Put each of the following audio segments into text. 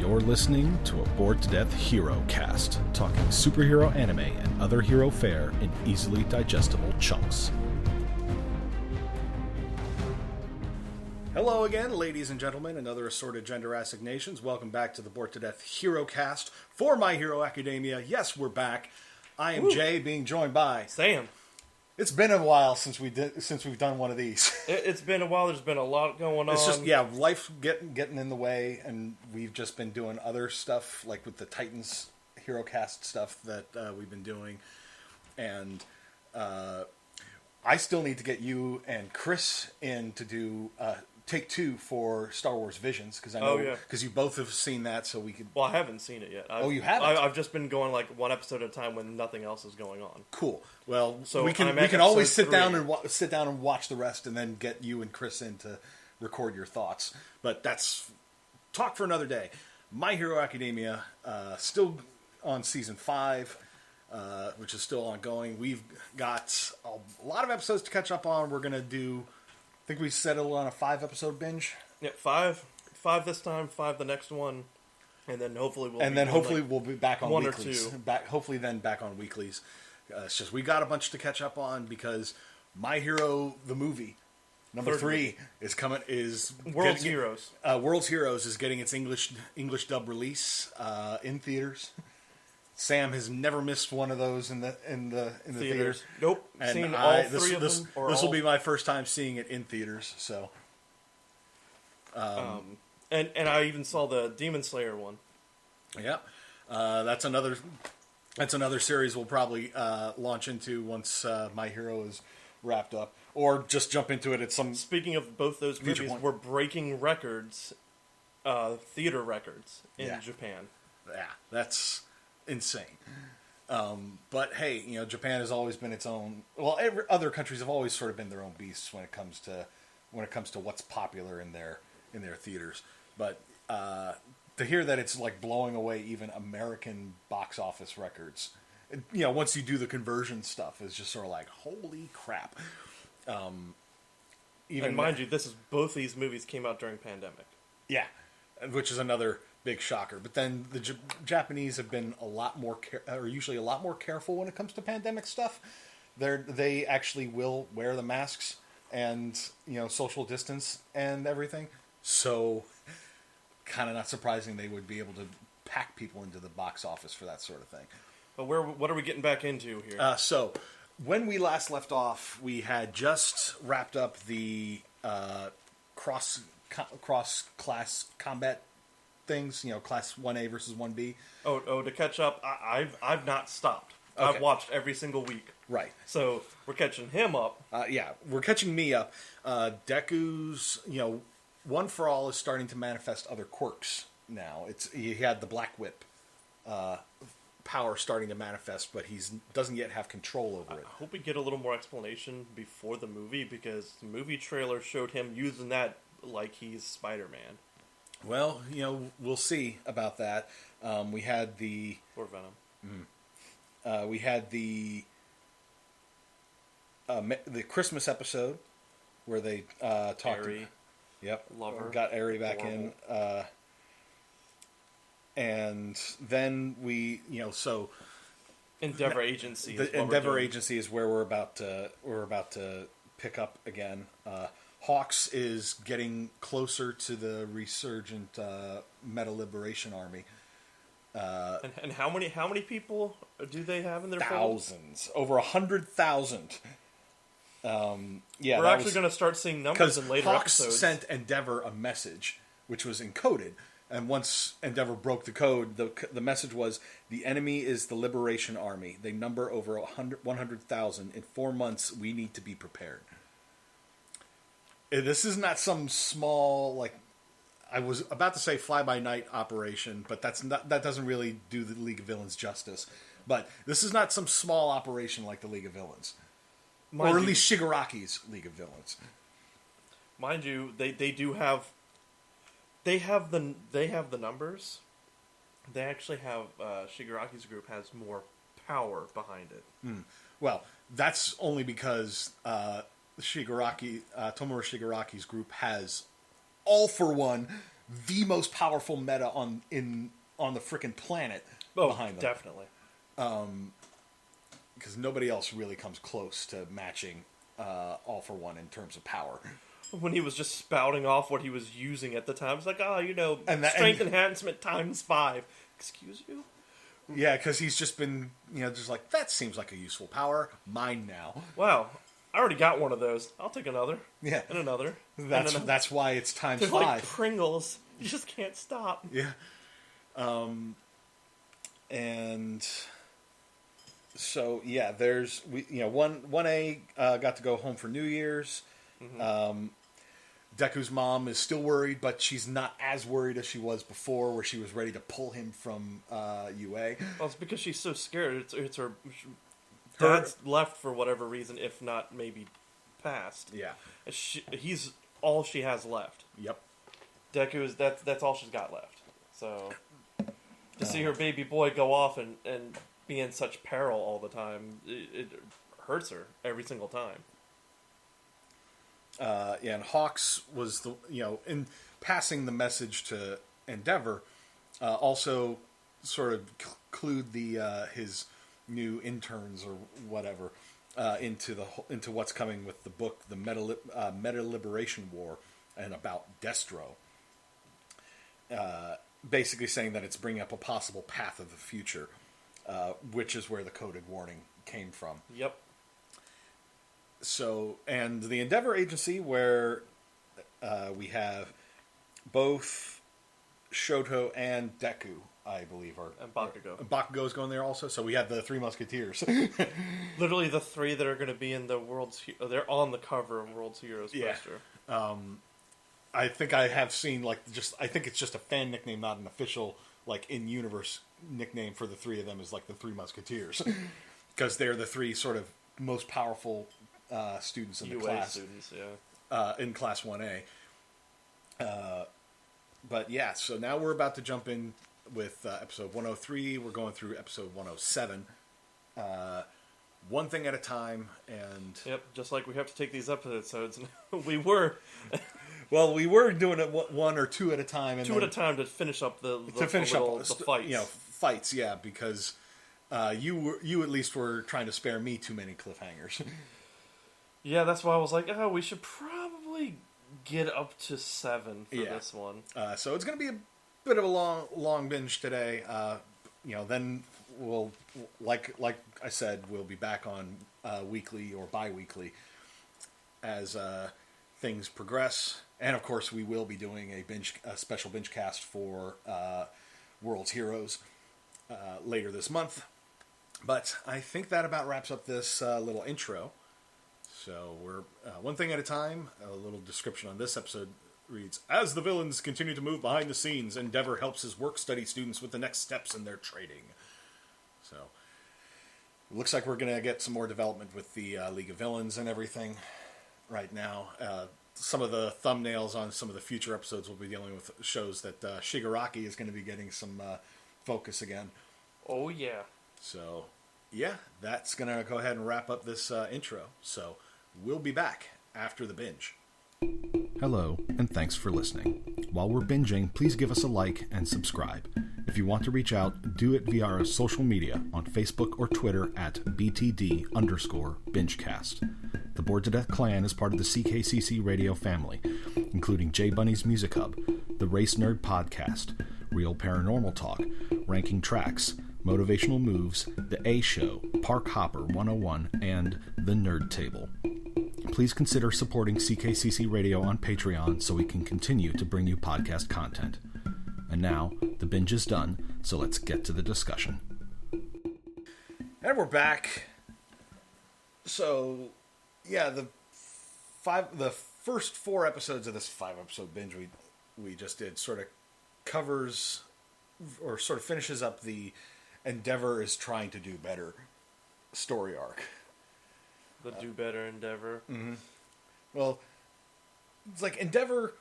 You're listening to a Bored to Death Herocast, talking superhero anime and other hero fare in easily digestible chunks. Hello again, ladies and gentlemen, and other assorted gender assignations. Welcome back to the Bored to Death Herocast for My Hero Academia. Yes, we're back. I am Jay, being joined by Sam. It's been a while since we've done one of these. It's been a while. There's been a lot going on. It's just life getting in the way, and we've just been doing other stuff like with the Titans Herocast stuff that we've been doing, and I still need to get you and Chris in to do take two for Star Wars Visions, because I know because you both have seen that, so we could. Well, I haven't seen it yet. You haven't? I've just been going like one episode at a time when nothing else is going on. Cool. Well, so we can always sit down and watch the rest, and then get you and Chris in to record your thoughts. But that's talk for another day. My Hero Academia, still on season 5, which is still ongoing. We've got a lot of episodes to catch up on. We're gonna do. I think we settled on a 5-episode binge. Yeah, 5 this time, 5 the next one, and then hopefully we'll be back on weeklies. Hopefully back on weeklies. It's just we got a bunch to catch up on because My Hero the movie number 3 is coming. World's Heroes. World's Heroes is getting its English dub release in theaters. Sam has never missed one of those in the theaters. Nope. And seen all three of them. This will be my first time seeing it in theaters. So, and I even saw the Demon Slayer one. Yeah, that's another series we'll probably launch into once My Hero is wrapped up, or just jump into it at some. Speaking of both those movies, we're breaking records, theater records in Japan. Yeah, that's insane. But hey, Japan has always been its own. Well, other countries have always sort of been their own beasts when it comes to what's popular in their theaters. But to hear that it's like blowing away even American box office records, once you do the conversion stuff, is just sort of like holy crap. And mind you, both these movies came out during pandemic. Yeah, which is another big shocker. But then the Japanese have been usually a lot more careful when it comes to pandemic stuff. They actually will wear the masks and social distance and everything. So kind of not surprising they would be able to pack people into the box office for that sort of thing. But what are we getting back into here? So when we last left off, we had just wrapped up the cross class combat things, class 1A versus 1B. Oh, to catch up, I've not stopped. Okay. I've watched every single week. Right. So we're catching him up. We're catching me up. Deku's, One for All is starting to manifest other quirks now. He had the Black Whip power starting to manifest, but he doesn't yet have control over it. I hope we get a little more explanation before the movie, because the movie trailer showed him using that like he's Spider-Man. Well, we'll see about that. We had the... Or Venom. We had the Christmas episode where they talked... Aerie. Yep. Lover. Got Aerie back in. And then we, so... Endeavor Agency. The Endeavor Agency is where we're about to pick up again. Hawks is getting closer to the resurgent Meta Liberation Army. And how many people do they have in their thousands? Fold? Over 100,000. We're actually going to start seeing numbers in later Hawks episodes. Sent Endeavor a message which was encoded, and once Endeavor broke the code, the message was, "The enemy is the Liberation Army. They number over 100,000. In 4 months, we need to be prepared." This is not some small, I was about to say fly-by-night operation, but that doesn't really do the League of Villains justice. But this is not some small operation like the League of Villains. Or at least Shigaraki's League of Villains. Mind you, they do have... They have the numbers. They actually have... Shigaraki's group has more power behind it. Well, that's only because... Tomura Shigaraki's group has All for One, the most powerful meta on the frickin' planet behind them. Definitely. Because nobody else really comes close to matching All for One in terms of power. When he was just spouting off what he was using at the time, it's like, strength enhancement times 5. Excuse you? Yeah, because he's just been, just like, that seems like a useful power. Mine now. Wow. I already got one of those. I'll take another. Yeah. And another. That's why it's times They're 5. like Pringles. You just can't stop. Yeah. And so, yeah, there's, 1A got to go home for New Year's. Mm-hmm. Deku's mom is still worried, but she's not as worried as she was before, where she was ready to pull him from UA. Well, it's because she's so scared. It's her dad's left for whatever reason, if not maybe passed. Yeah. He's all she has left. Yep. Deku is that's all she's got left. So to see her baby boy go off and be in such peril all the time, it hurts her every single time. And Hawks was in passing the message to Endeavor, also sort of clued his new interns or whatever into what's coming with the book, the Meta Liberation War, and about Destro. Basically saying that it's bringing up a possible path of the future, which is where the coded warning came from. Yep. So, and the Endeavor Agency, where we have both Shoto and Deku, I believe, and Bakugo. Bakugo's going there also. So we have the 3 Musketeers. Literally the 3 that are going to be in the World's. They're on the cover of World's Heroes poster. I think I have seen I think it's just a fan nickname, not an official in-universe nickname for the 3 of them is the 3 Musketeers, because they're the 3 sort of most powerful students in the class. Students, yeah. In Class 1A. But yeah, so now we're about to jump in with episode 103. We're going through episode 107. One thing at a time, and... Yep, just like we have to take these episodes. we were... Well, we were doing it 1 or 2 at a time. And 2 at a time to finish up the fights. Fights, yeah, because you at least were trying to spare me too many cliffhangers. Yeah, that's why I was like, we should probably get up to 7 for this one. So it's going to be a bit of a long binge today. Then we'll, like I said, we'll be back on weekly or bi-weekly as things progress. And of course, we will be doing a special binge cast for World's Heroes later this month. But I think that about wraps up this little intro. So we're one thing at a time. A little description on this episode reads: as the villains continue to move behind the scenes, Endeavor helps his work-study students with the next steps in their training. So it looks like we're going to get some more development with the League of Villains and everything right now. Some of the thumbnails on some of the future episodes will be dealing with shows that Shigaraki is going to be getting some focus again. Oh, yeah. So, yeah, that's going to go ahead and wrap up this intro. So, we'll be back after the binge. Hello, and thanks for listening. While we're binging, please give us a like and subscribe. If you want to reach out, do it via our social media on Facebook or Twitter at BTD_Bingecast. The Bored to Death Clan is part of the CKCC Radio family, including J Bunny's Music Hub, the Race Nerd Podcast, Real Paranormal Talk, Ranking Tracks, Motivational Moves, The A Show, Park Hopper 101, and The Nerd Table. Please consider supporting CKCC Radio on Patreon so we can continue to bring you podcast content. And now, the binge is done, so let's get to the discussion. And we're back. So, yeah, the first 4 episodes of this 5-episode binge we just did sort of covers, or sort of finishes up the Endeavor is trying to do better story arc. The do better Endeavor. Mm-hmm. Well, it's like Endeavor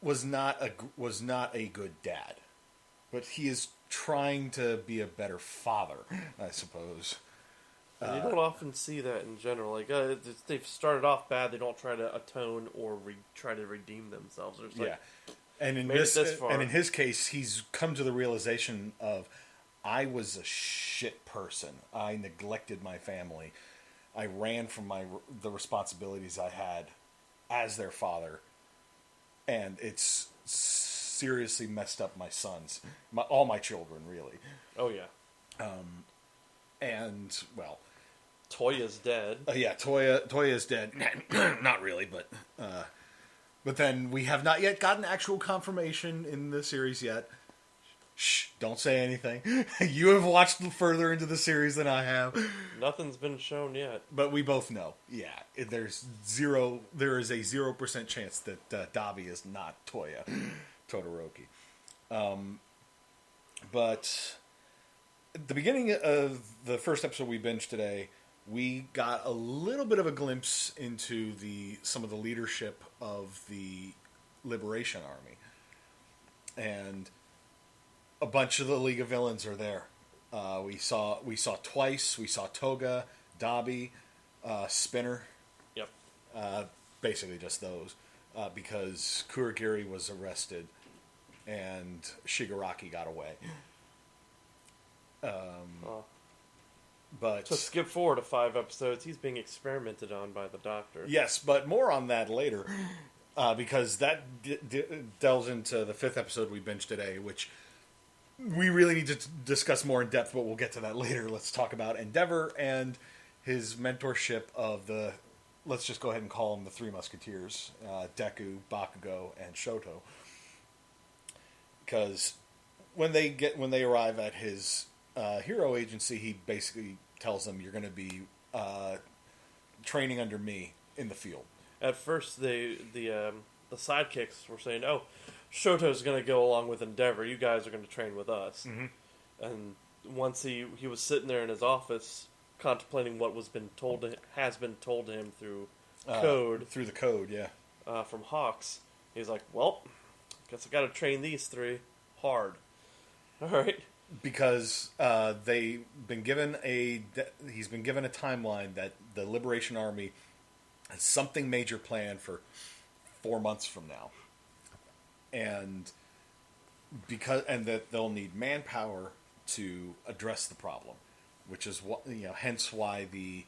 was not a good dad, but he is trying to be a better father, I suppose. You don't often see that in general. Like they've started off bad, they don't try to atone or try to redeem themselves. It's like, And in Made it this far. and in his case, he's come to the realization of, I was a shit person. I neglected my family. I ran from the responsibilities I had as their father, and it's seriously messed up my sons, all my children, really. Oh yeah. And well, Toya's dead. yeah, Toya's dead. Not really, but then we have not yet gotten actual confirmation in the series yet. Shh, don't say anything. You have watched further into the series than I have. Nothing's been shown yet. But we both know, yeah, there is a 0% chance that Dabi is not Todoroki. But at the beginning of the first episode we binged today, we got a little bit of a glimpse into some of the leadership of the Liberation Army. And a bunch of the League of Villains are there. We saw Twice. We saw Toga, Dabi, Spinner. Yep. Basically just those, because Kurogiri was arrested, and Shigaraki got away. But to skip forward to 5 episodes, he's being experimented on by the doctor. Yes, but more on that later, because that delves into the 5th episode we binged today, which we really need to discuss more in depth, but we'll get to that later. Let's talk about Endeavor and his mentorship of let's just go ahead and call them the Three Musketeers, Deku, Bakugo, and Shoto. Because when they arrive at his hero agency, he basically tells them, you're going to be training under me in the field. At first, the sidekicks were saying, "Oh, Shoto's going to go along with Endeavor. You guys are going to train with us." Mm-hmm. And once he was sitting there in his office, contemplating what has been told to him through code, through the code, yeah, from Hawks, he's like, "Well, guess I got to train these three hard." All right. Because he's been given a timeline that the Liberation Army has something major planned for 4 months from now, and that they'll need manpower to address the problem, which is what hence why the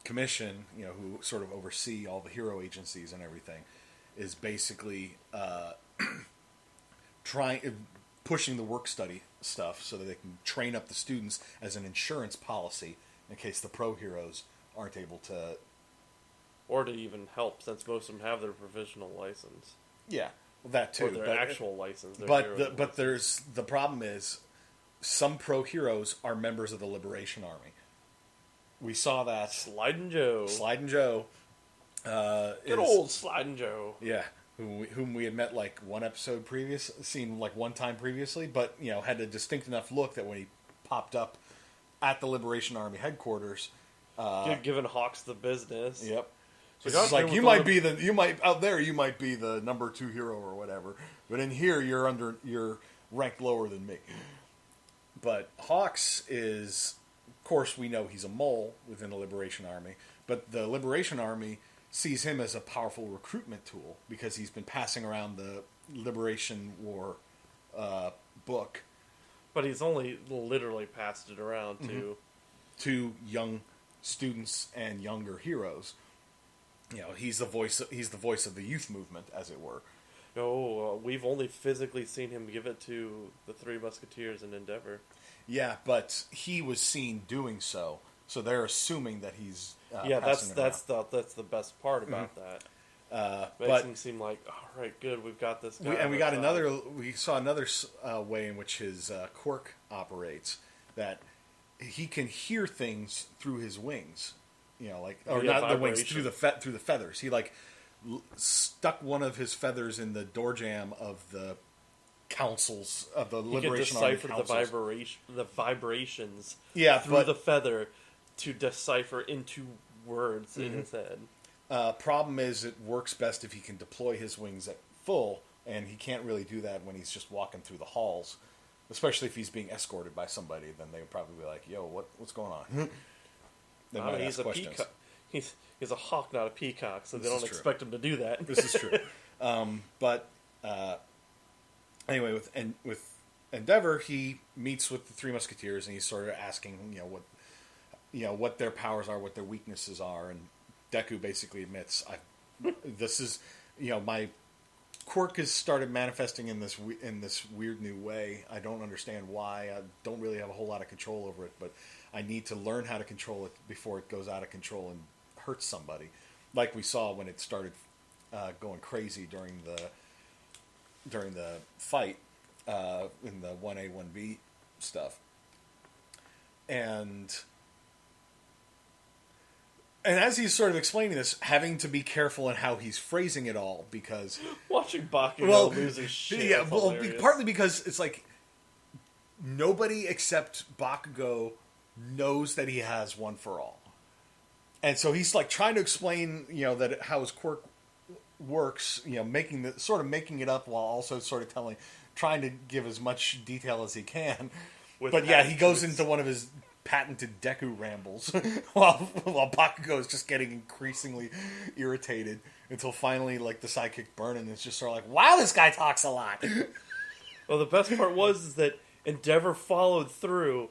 commission, who sort of oversee all the hero agencies and everything, is basically pushing the work study stuff so that they can train up the students as an insurance policy in case the pro heroes aren't able to, or to even help, since most of them have their provisional license. Yeah, that too. Or their actual license. The problem is some pro heroes are members of the Liberation Army. We saw that. Slidin' Joe. Good old Slidin' Joe. Yeah. Whom we had met like seen like one time previously, but had a distinct enough look that when he popped up at the Liberation Army headquarters, giving Hawks the business. Yep. So it's like you might be the number 2 hero or whatever, but in here you're ranked lower than me. But Hawks is, of course, we know he's a mole within the Liberation Army, but the Liberation Army sees him as a powerful recruitment tool because he's been passing around the Liberation War book. But he's only literally passed it around to young students and younger heroes. He's the voice of the youth movement, as it were. No, we've only physically seen him give it to the Three Musketeers in Endeavor. Yeah, but he was seen doing so. So they're assuming that he's that's the best part about that. Makes him seem like, all right, good, we've got this guy. We saw another way in which his quirk operates, that he can hear things through his wings, not the wings, through the feathers. He stuck one of his feathers in the door jamb of the councils of the Liberation Army. He can decipher the vibrations through the feather to decipher into words in his head. Problem is, it works best if he can deploy his wings at full, and he can't really do that when he's just walking through the halls. Especially if he's being escorted by somebody, then they would probably be like, "Yo, what's going on?" They might ask questions. Peacock. He's a hawk, not a peacock, so they don't expect him to do that. This is true. But anyway, with Endeavor, he meets with the Three Musketeers, and he's sort of asking, what their powers are, what their weaknesses are, and Deku basically admits, this is, my quirk has started manifesting in this weird new way. I don't understand why. I don't really have a whole lot of control over it, but I need to learn how to control it before it goes out of control and hurts somebody, like we saw when it started going crazy during the fight in the 1A 1B stuff, and as he's sort of explaining this, having to be careful in how he's phrasing it all, because watching Bakugo lose his shit. Yeah, partly because it's like nobody except Bakugo knows that he has one for all, and so he's like trying to explain, that how his quirk works, making it up while also sort of trying to give as much detail as he can. But yeah, he goes into one of his patented Deku rambles while Bakugo is just getting increasingly irritated until finally, like, the sidekick Burnin is just sort of like, wow, this guy talks a lot. Well, the best part is that Endeavor followed through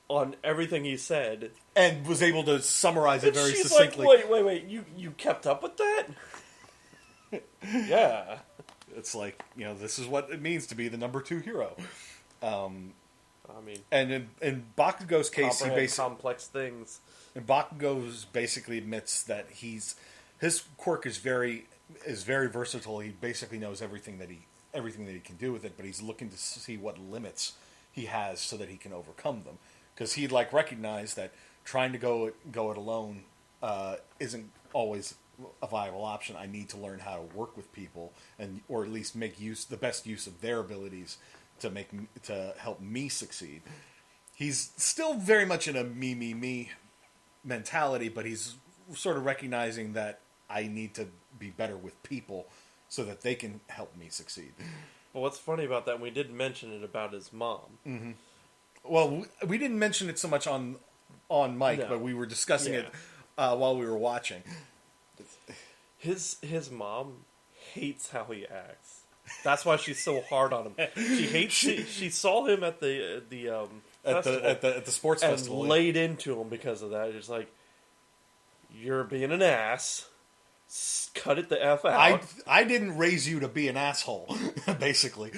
on everything he said and was able to summarize it very succinctly. Like, wait, you kept up with that? Yeah. It's like, this is what it means to be the number 2 hero. I mean, and in Bakugo's case, he basically complex things. And Bakugo basically admits that his quirk is very versatile. He basically knows everything that he can do with it, but he's looking to see what limits he has so that he can overcome them. Because he'd recognize that trying to go it alone isn't always a viable option. I need to learn how to work with people, or at least make the best use of their abilities to help me succeed. He's still very much in a me mentality, but he's sort of recognizing that I need to be better with people so that they can help me succeed. Well, what's funny about that, we did mention it about his mom. Mm-hmm. Well, we didn't mention it so much on mic, but we were discussing it while we were watching. His mom hates how he acts. That's why she's so hard on him. She hates. She saw him at the sports festival and laid into him because of that. It's like, you're being an ass. Cut it the F out. I didn't raise you to be an asshole. Basically,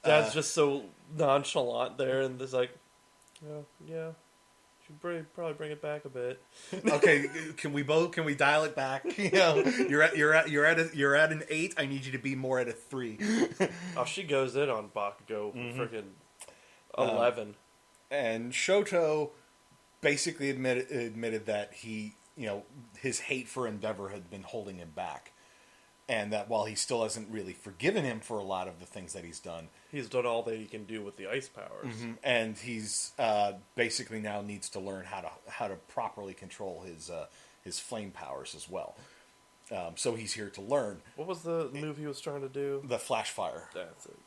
Dad's just so nonchalant there, and it's like, yeah. Should probably bring it back a bit. Okay, can we dial it back? You're at an 8. I need you to be more at a 3. Oh, she goes in on Bakugo, freaking 11. And Shoto basically admitted that he, his hate for Endeavor had been holding him back, and that while he still hasn't really forgiven him for a lot of the things that he's done all that he can do with the ice powers, and he's basically now needs to learn how to properly control his flame powers as well. So he's here to learn. What was the move he was trying to do? The flash fire. That's it.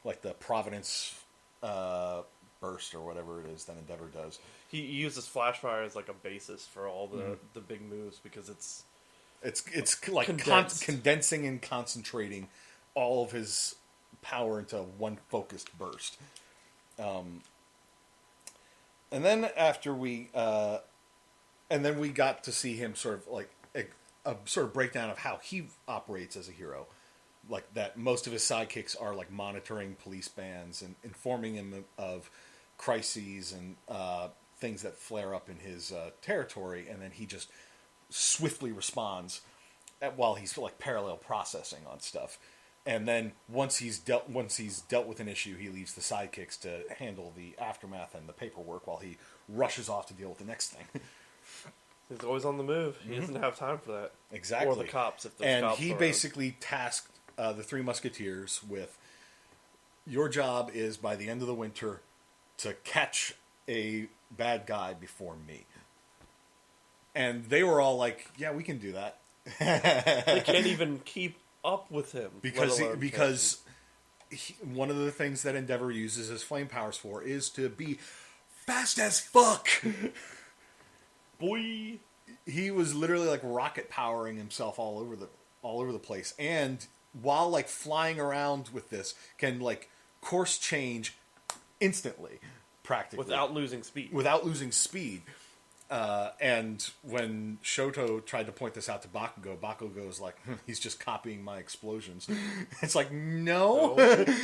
Like the Providence burst or whatever it is that Endeavor does. He uses flash fire as like a basis for all the big moves because it's like condensing and concentrating all of his power into one focused burst. And then after we got to see him sort of like a sort of breakdown of how he operates as a hero. Like that most of his sidekicks are like monitoring police bands and informing him of crises and things that flare up in his territory, and then he just swiftly responds while he's like parallel processing on stuff. And then once he's dealt with an issue, he leaves the sidekicks to handle the aftermath and the paperwork while he rushes off to deal with the next thing. He's always on the move. He doesn't have time for that. Exactly. Or the cops, if and cops he basically tasked the Three Musketeers with, your job is by the end of the winter to catch a bad guy before me. And they were all like, yeah, we can do that. They can't even keep up with him. Because one of the things that Endeavor uses his flame powers for is to be fast as fuck. Boy. He was literally like rocket powering himself all over the place. And while like flying around with this, can like course change instantly, practically Without losing speed. Without losing speed. And when Shoto tried to point this out to Bakugo's like, he's just copying my explosions. It's like, no.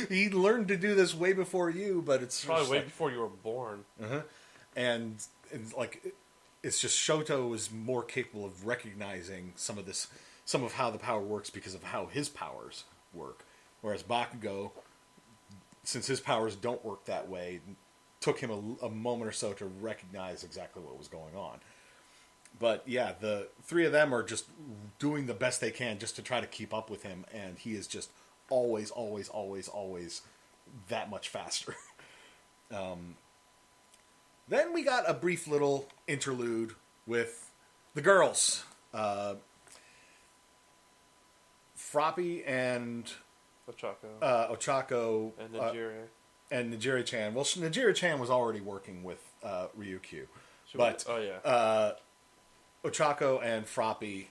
He learned to do this way before you, but it's probably way before you were born. And like, it's just Shoto is more capable of recognizing some of how the power works because of how his powers work. Whereas Bakugo, since his powers don't work that way, took him a moment or so to recognize exactly what was going on. But yeah, the three of them are just doing the best they can just to try to keep up with him, and he is just always that much faster. Then we got a brief little interlude with the girls. Froppy and Ochako and Nejire. And Nejire-chan. Well, Nejire-chan was already working with Ryukyu. Ochako and Froppy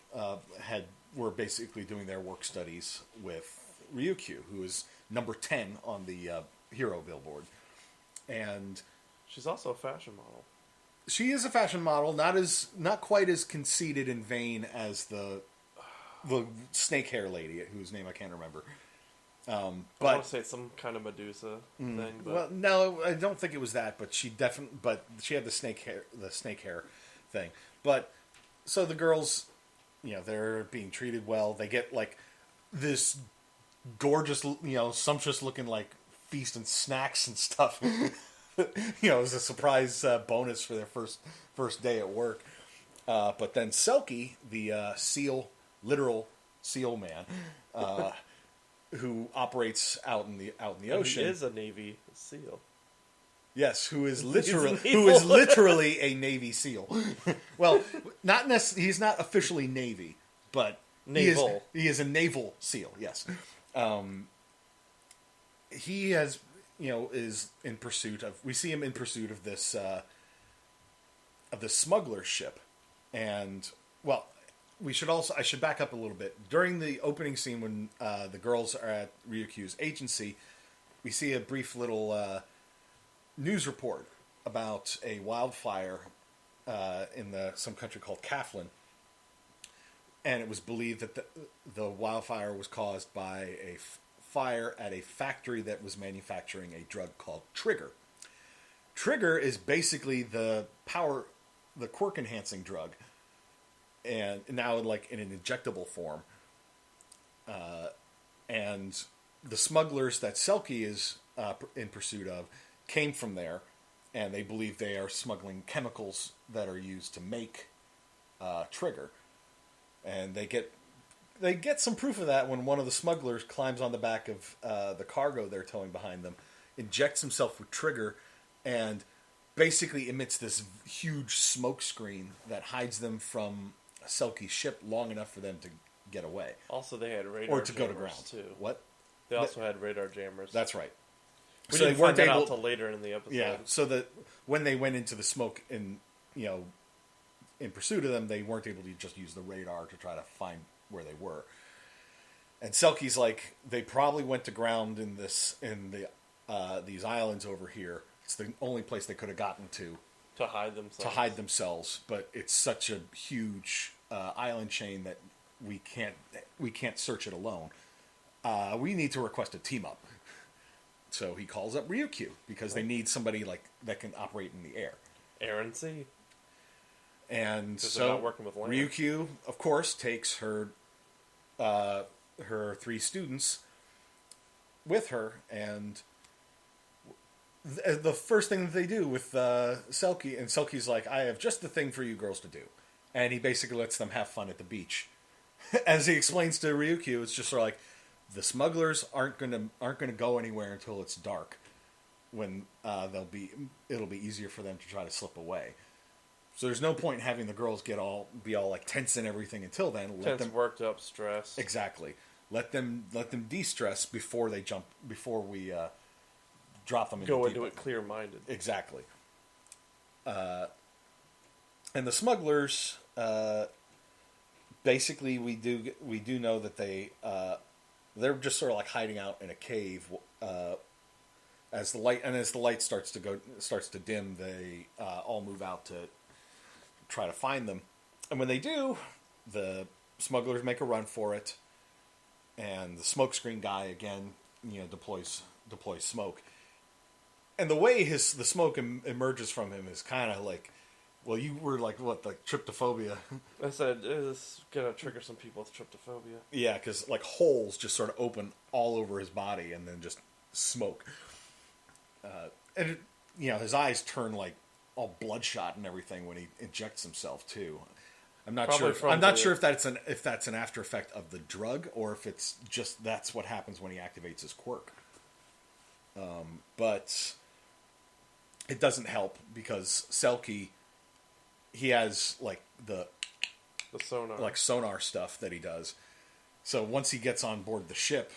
were basically doing their work studies with Ryukyu, who is number 10 on the hero billboard. And she's also a fashion model. She is a fashion model, not quite as conceited and vain as the snake hair lady, whose name I can't remember. But I want to say it's some kind of Medusa thing. But... Well, no, I don't think it was that. But she had the snake hair thing. But so the girls, they're being treated well. They get like this gorgeous, sumptuous looking like feast and snacks and stuff. As a surprise bonus for their first day at work. But then Selkie, the literal seal man. Who operates out in the ocean? He is a Navy SEAL. Yes, who is literally a Navy SEAL. Well, he's not officially Navy, but naval. He is a naval SEAL. Yes, he has is in pursuit of. We see him in pursuit of this smuggler ship, and well. I should back up a little bit. During the opening scene when the girls are at Ryukyu's agency, we see a brief little news report about a wildfire in some country called Kaflin. And it was believed that the wildfire was caused by a fire at a factory that was manufacturing a drug called Trigger. Trigger is basically the quirk-enhancing drug. And now, like in an injectable form, and the smugglers that Selkie is in pursuit of came from there, and they believe they are smuggling chemicals that are used to make Trigger. And they get some proof of that when one of the smugglers climbs on the back of the cargo they're towing behind them, injects himself with Trigger, and basically emits this huge smoke screen that hides them from Selkie's ship long enough for them to get away. Also, they had radar or to go to ground too. What? They also had radar jammers. That's right. We didn't find that out until later in the episode. Yeah, so that when they went into the smoke in pursuit of them, they weren't able to just use the radar to try to find where they were. And Selkie's like, they probably went to ground in these islands over here. It's the only place they could have gotten to hide themselves. But it's such a huge island chain that we can't search it alone. We need to request a team up. So he calls up Ryukyu because they need somebody like that can operate in the air. Air and sea. And so not working with land. Ryukyu, of course, takes her three students with her, and the first thing that they do with Selkie, and Selkie's like, I have just the thing for you girls to do. And he basically lets them have fun at the beach. As he explains to Ryukyu, it's just sort of like, the smugglers aren't gonna go anywhere until it's dark, when it'll be easier for them to try to slip away. So there's no point in having the girls be all like tense and everything until then. Let them worked up, stress. Exactly. Let them de-stress before they jump. Before we drop them. Go into it clear-minded. Exactly. And the smugglers, basically, we do know that they They're just sort of like hiding out in a cave. As the light starts to dim, they all move out to try to find them. And when they do, the smugglers make a run for it, and the smokescreen guy again, deploys smoke. And the way the smoke emerges from him is kind of like, well, you were like tryptophobia. I said it's gonna trigger some people with tryptophobia. Yeah, because like holes just sort of open all over his body, and then just smoke. And his eyes turn like all bloodshot and everything when he injects himself too. I'm not sure if that's an after effect of the drug, or if it's just that's what happens when he activates his quirk. But it doesn't help because Selkie, he has like the sonar stuff that he does. So once he gets on board the ship,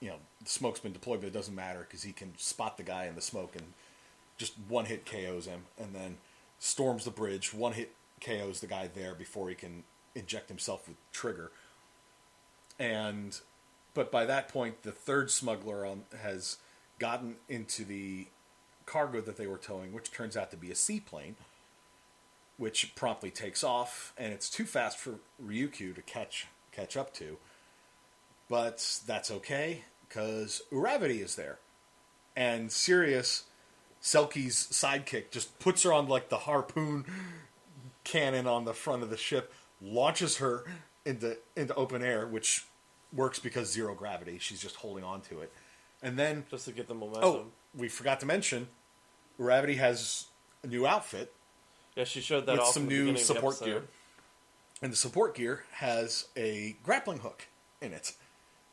the smoke's been deployed, but it doesn't matter because he can spot the guy in the smoke and just one hit KOs him, and then storms the bridge. One hit KOs the guy there before he can inject himself with trigger. But by that point, the third smuggler has gotten into the cargo that they were towing, which turns out to be a seaplane, which promptly takes off, and it's too fast for Ryukyu to catch up to. But that's okay, because Uravity is there. And Sirius, Selkie's sidekick, just puts her on like the harpoon cannon on the front of the ship, launches her into open air, which works because zero gravity. She's just holding on to it. And then... just to get the momentum. Oh, we forgot to mention, Uravity has a new outfit. Yeah, she showed that with off some new support gear. And the support gear has a grappling hook in it.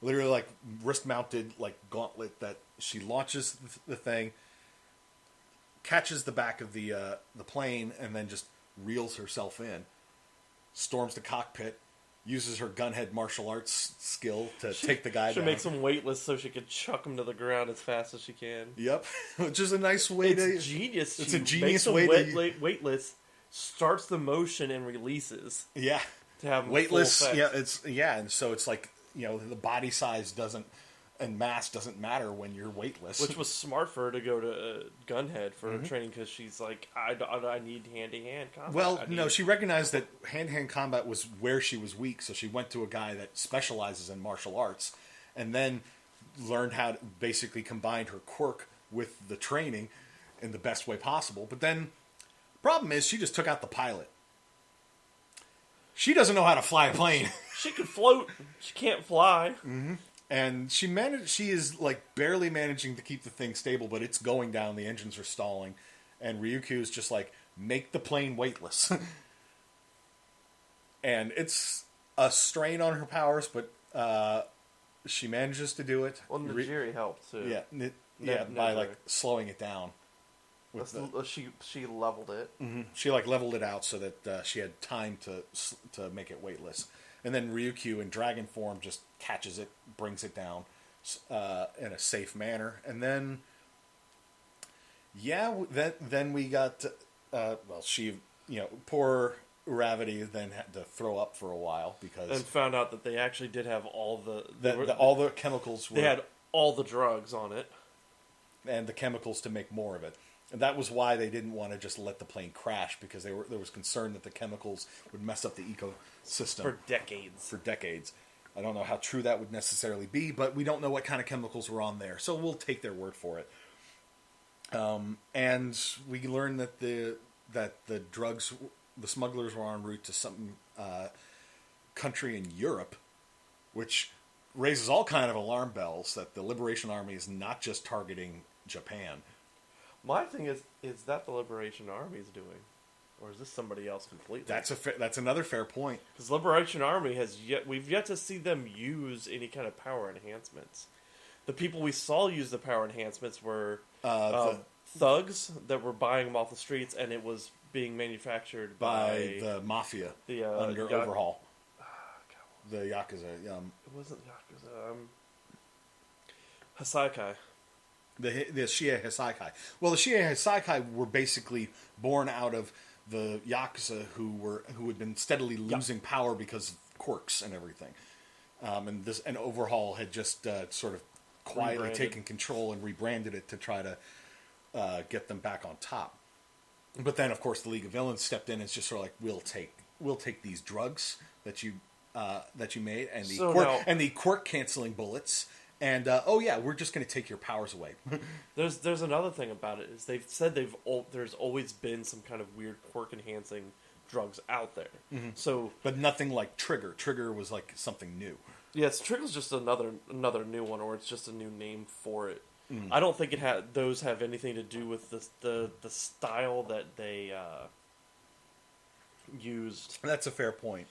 Literally like wrist-mounted like gauntlet that she launches the thing, catches the back of the plane, and then just reels herself in, storms the cockpit, uses her gunhead martial arts skill to take the guy down. She makes him weightless so she can chuck him to the ground as fast as she can. Yep, which is a nice way to... genius. It's she a genius makes way him weightless, starts the motion, and releases. Yeah. To have weightless, full effect. and so it's like, the body size and mass doesn't matter when you're weightless. Which was smart for her to go to Gunhead for her training, because she's like, I need hand-to-hand combat. Well, no, she recognized that hand-to-hand combat was where she was weak, so she went to a guy that specializes in martial arts, and then learned how to basically combine her quirk with the training in the best way possible. But then, the problem is, she just took out the pilot. She doesn't know how to fly a plane. She can float. She can't fly. Mm-hmm. And she is like barely managing to keep the thing stable, but it's going down. The engines are stalling, and Ryukyu is just like, make the plane weightless. And it's a strain on her powers, but she manages to do it. Well, Nejire helped too. Yeah, by like slowing it down. She leveled it. Mm-hmm. She like leveled it out so that she had time to make it weightless. And then Ryukyu in dragon form just catches it, brings it down in a safe manner. And then, then we got, poor Uravity then had to throw up for a while because... And found out that they actually did have all all the chemicals were... They had all the drugs on it. And the chemicals to make more of it. And that was why they didn't want to just let the plane crash, because there was concern that the chemicals would mess up the ecosystem. For decades. I don't know how true that would necessarily be, but we don't know what kind of chemicals were on there, so we'll take their word for it. And we learned that the smugglers were en route to some country in Europe, which raises all kind of alarm bells that the Liberation Army is not just targeting Japan. My thing is that the Liberation Army is doing, or is this somebody else completely? That's another fair point. Because Liberation Army we've yet to see them use any kind of power enhancements. The people we saw use the power enhancements were thugs that were buying them off the streets, and it was being manufactured by the mafia under overhaul. The Yakuza. It wasn't Yakuza. Hasaikai. The Shiei Hisaikai. Well, the Shiei Hisaikai were basically born out of the Yakuza who had been steadily losing power because of quirks and everything. and Overhaul had just sort of quietly Rebranded. taken control and rebranded it to try to get them back on top. But then, of course, the League of Villains stepped in and it's just sort of like, we'll take these drugs that you made and the quirk canceling bullets. And we're just going to take your powers away. There's another thing about it is they've said there's always been some kind of weird quirk enhancing drugs out there. Mm-hmm. So, but nothing like Trigger. Trigger was like something new. yes, Trigger's just another new one, or it's just a new name for it. I don't think those have anything to do with the style that they used. That's a fair point.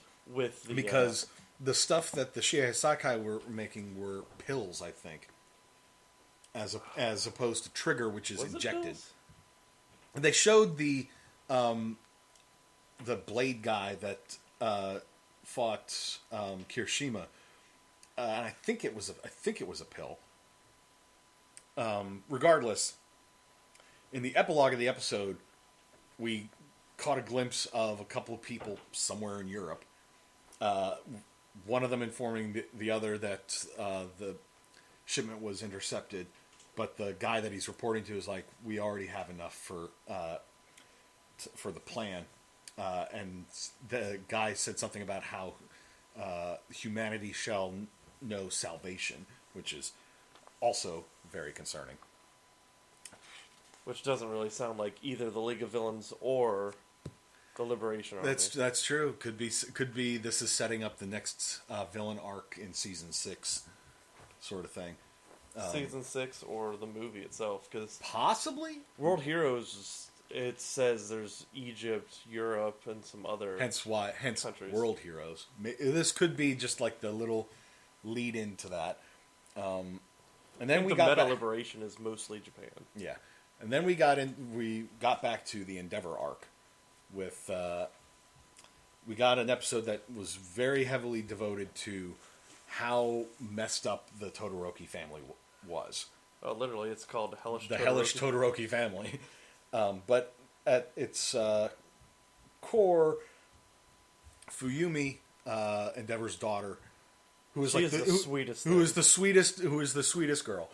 Because the stuff that the Shiei Sakai were making were pills, I think, as opposed to Trigger, which is injected. They showed the blade guy that fought Kirishima, and I think it was a pill. Regardless, in the epilogue of the episode, we caught a glimpse of a couple of people somewhere in Europe. One of them informing the other that the shipment was intercepted, but the guy that he's reporting to is like, we already have enough for the plan. And the guy said something about how humanity shall know salvation, which is also very concerning. Which doesn't really sound like either the League of Villains or the Liberation Army. That's true. Could be. This is setting up the next villain arc in season 6, sort of thing. Season 6 or the movie itself, because possibly World Heroes. It says there's Egypt, Europe, and some other hence countries. World Heroes. This could be just like the little lead into that. And then we got Meta Liberation is mostly Japan. Yeah, and then we got back to the Endeavor arc with we got an episode that was very heavily devoted to how messed up the Todoroki family was. Literally, it's called the Hellish Todoroki family. But at its core, Fuyumi, Endeavor's daughter, who is the sweetest girl.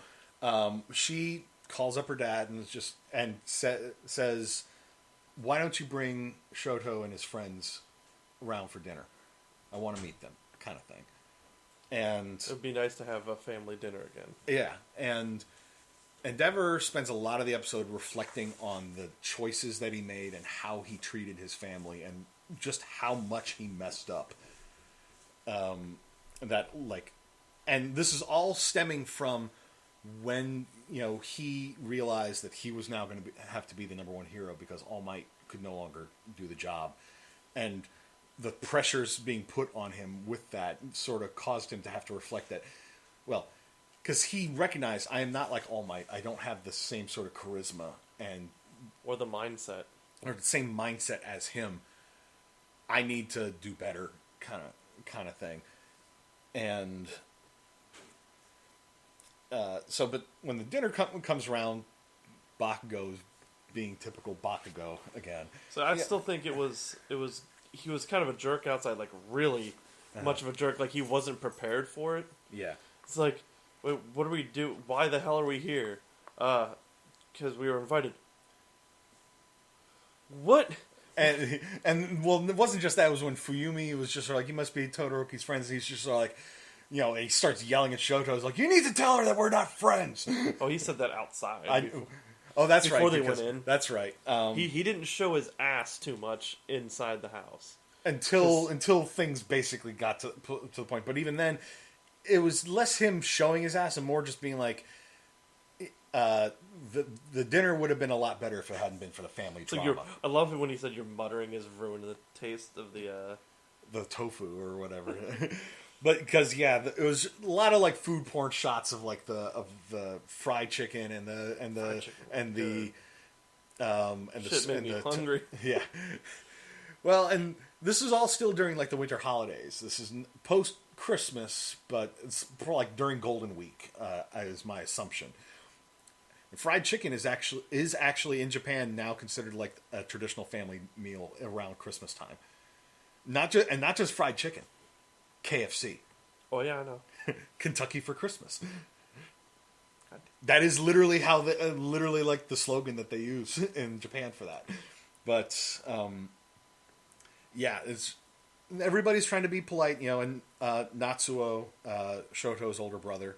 She calls up her dad and says, "Why don't you bring Shoto and his friends around for dinner? I want to meet them," kind of thing. And it would be nice to have a family dinner again. Yeah, and Endeavor spends a lot of the episode reflecting on the choices that he made and how he treated his family and just how much he messed up. And this is all stemming from when he realized that he was now going to have to be the number one hero because All Might could no longer do the job, and the pressures being put on him with that sort of caused him to have to reflect that, well, because he recognized, I am not like All Might. I don't have the same sort of charisma or the mindset, or the same mindset as him. I need to do better, kind of thing. And but when the dinner comes around, Bakugo being typical Bakugo again. So I still think he was kind of a jerk outside, like really much of a jerk. Like he wasn't prepared for it. Yeah, it's like, wait, what do we do? Why the hell are we here? Because we were invited. What? And well, it wasn't just that. It was when Fuyumi was just sort of like, you must be Todoroki's friends. And he's just sort of like, he starts yelling at Shoto. He's like, you need to tell her that we're not friends. Oh, he said that outside. That's before right. They went in. That's right. He didn't show his ass too much inside the house until things basically got to the point. But even then, it was less him showing his ass and more just being like, the dinner would have been a lot better if it hadn't been for the family drama. I love it when he said your muttering has ruined the taste of the tofu or whatever. But because it was a lot of like food porn shots of like the fried chicken and the shit made me hungry. Yeah. Well, and this is all still during like the winter holidays. This is post Christmas, but it's probably like during Golden Week, is my assumption. Fried chicken is actually in Japan now considered like a traditional family meal around Christmas time. Not just fried chicken, KFC. Oh yeah, I know. Kentucky for Christmas. That is literally how literally like the slogan that they use in Japan for that. But yeah, it's everybody's trying to be polite, and Natsuo, Shoto's older brother,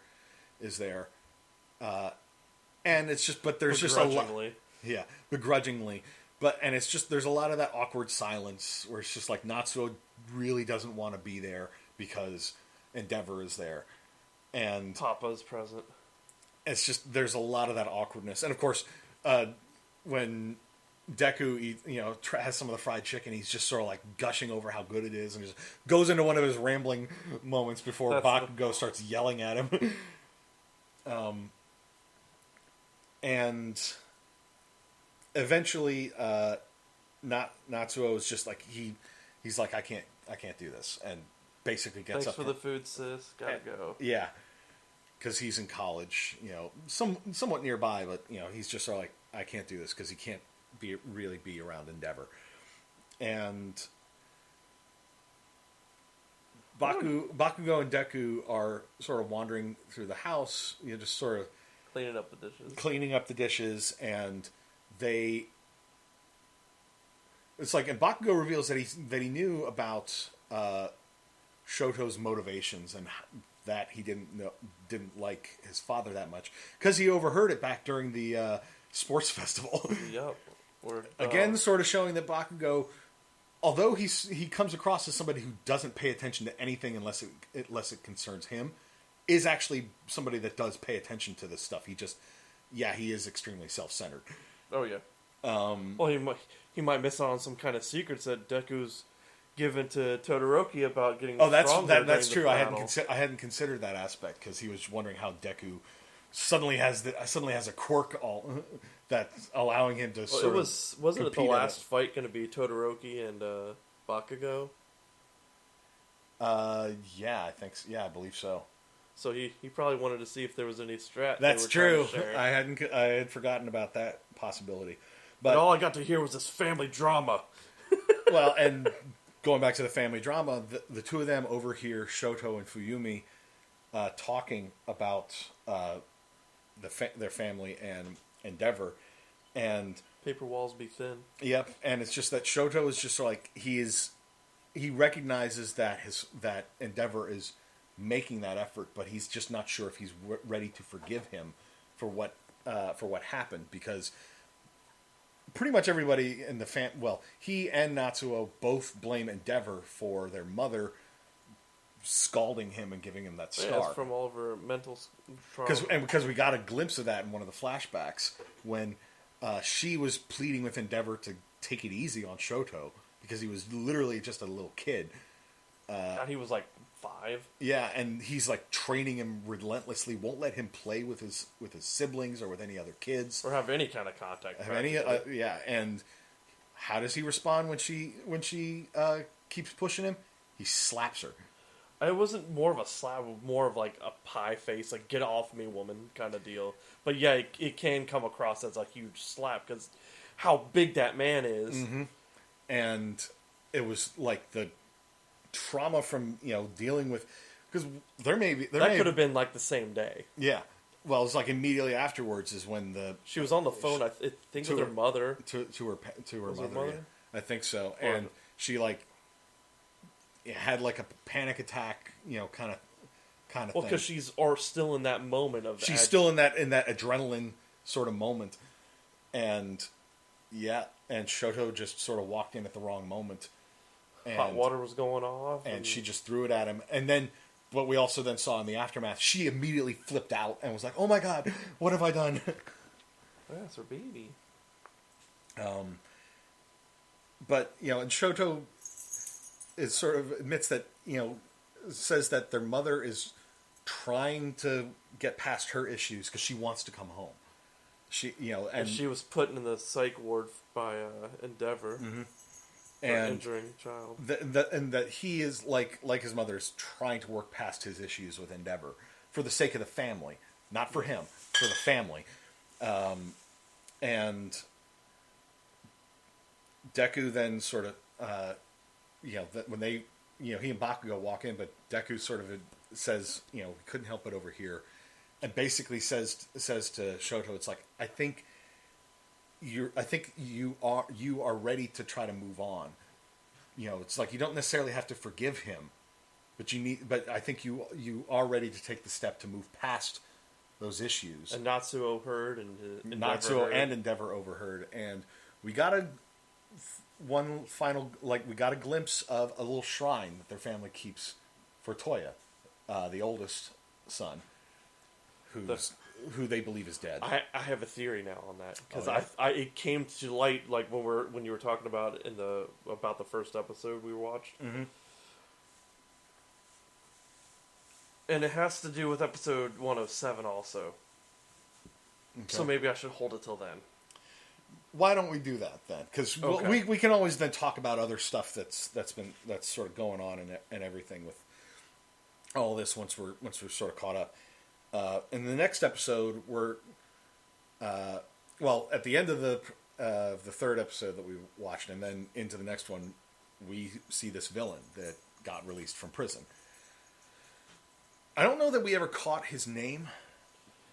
is there, and it's just, but there's just a lot, yeah, begrudgingly, and it's just there's a lot of that awkward silence where it's just like Natsuo really doesn't want to be there because Endeavor is there, and Papa's present. It's just there's a lot of that awkwardness, and of course, when Deku has some of the fried chicken, he's just sort of like gushing over how good it is, and just goes into one of his rambling moments before Bakugo starts yelling at him. And eventually, Natsuo is just like he's like I can't do this, and basically gets up. Thanks for the food, sis. Gotta go. Yeah. Because he's in college, somewhat nearby, but he's just sort of like, I can't do this because he can't really be around Endeavor, and Bakugo and Deku are sort of wandering through the house, just sort of cleaning up the dishes, and it's like, and Bakugo reveals that he knew about Shoto's motivations and that he didn't like his father that much because he overheard it back during the sports festival. Yep. Again, sort of showing that Bakugo, although he comes across as somebody who doesn't pay attention to anything unless it concerns him, is actually somebody that does pay attention to this stuff. He is extremely self-centered. Oh yeah. Well, he might miss out on some kind of secrets that Deku's given to Todoroki about getting. That's true. I hadn't considered that aspect because he was wondering how Deku suddenly has a quirk that's allowing him to. Wasn't it the last fight going to be Todoroki and Bakugo? Yeah, I think so. Yeah, I believe so. So he probably wanted to see if there was any strat. That's true. I had forgotten about that possibility. But all I got to hear was this family drama. Well, and going back to the family drama, the two of them overhear Shoto and Fuyumi talking about their family and Endeavor, and paper walls be thin. Yep, and it's just that Shoto is just like he recognizes that Endeavor is making that effort, but he's just not sure if he's ready to forgive him for what happened, because pretty much everybody in the he and Natsuo both blame Endeavor for their mother scalding him and giving him that scar. Yeah, it's from all of her mental trauma. Because we got a glimpse of that in one of the flashbacks when she was pleading with Endeavor to take it easy on Shoto because he was literally just a little kid. And he was like 5. Yeah, and he's like training him relentlessly. Won't let him play with his siblings or with any other kids, or have any kind of contact. Yeah, and how does he respond when she keeps pushing him? He slaps her. It wasn't more of a slap, more of like a pie face, like "get off me, woman" kind of deal. But yeah, it can come across as a huge slap because how big that man is. Mm-hmm. And it was like the trauma from dealing with, because there could have been like the same day. Yeah, well, it's like immediately afterwards is when she was on the phone. I think with her mother to her mother. Yeah, I think so, and she like had like a panic attack, kind of. Well, because she's still in that moment of. She's still in that adrenaline sort of moment, and yeah, and Shoto just sort of walked in at the wrong moment. And, hot water was going off. And she just threw it at him. And then, what we also then saw in the aftermath, she immediately flipped out and was like, oh my god, what have I done? That's her baby. But, and Shoto is sort of admits that, says that their mother is trying to get past her issues because she wants to come home. And she was put in the psych ward by Endeavor. Mm-hmm. And injuring child. And that he is like his mother is trying to work past his issues with Endeavor for the sake of the family, not for him, for the family. And Deku then sort of, when they, he and Bakugo walk in, but Deku sort of says, he couldn't help but overhear, and basically says to Shoto, it's like, I think you are ready to try to move on. It's like you don't necessarily have to forgive him, but I think you are ready to take the step to move past those issues. And Natsuo heard, and Endeavor overheard, and we got a glimpse of a little shrine that their family keeps for Toya, the oldest son, who they believe is dead. I have a theory now on that, because it came to light like when you were talking about about the first episode we watched, and it has to do with episode 107 also. Okay. So maybe I should hold it till then. Why don't we do that then? Because we can always then talk about other stuff that's sort of going on and everything with all this once we're sort of caught up. In the next episode, we're at the end of the third episode that we watched, and then into the next one, we see this villain that got released from prison. I don't know that we ever caught his name.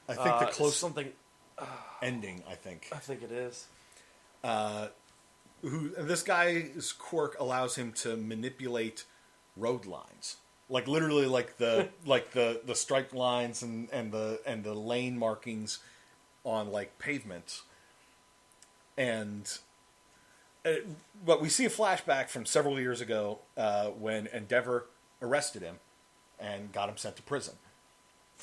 I think the close something ending. I think it is. This guy's quirk allows him to manipulate road lines. Like literally, like the striped lines and the lane markings on like pavements, but we see a flashback from several years ago when Endeavor arrested him and got him sent to prison,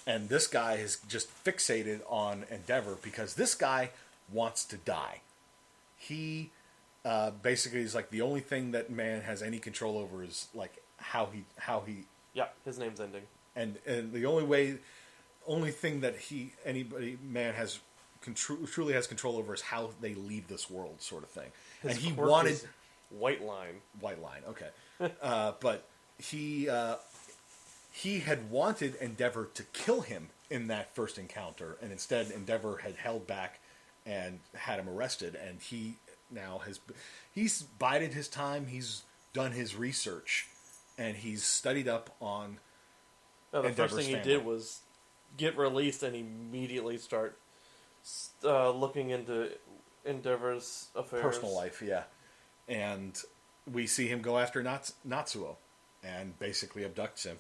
and this guy is just fixated on Endeavor because this guy wants to die. He basically is like the only thing that man has any control over is like how he. Yeah, his name's ending. And the only thing that man has truly has control over is how they leave this world, sort of thing. His and he quirk wanted is white line. Okay, but he had wanted Endeavor to kill him in that first encounter, and instead Endeavor had held back and had him arrested. And he's bided his time. He's done his research. And he's studied up on the first thing he did was get released and immediately start looking into Endeavor's affairs. Personal life, yeah. And we see him go after Natsuo and basically abducts him.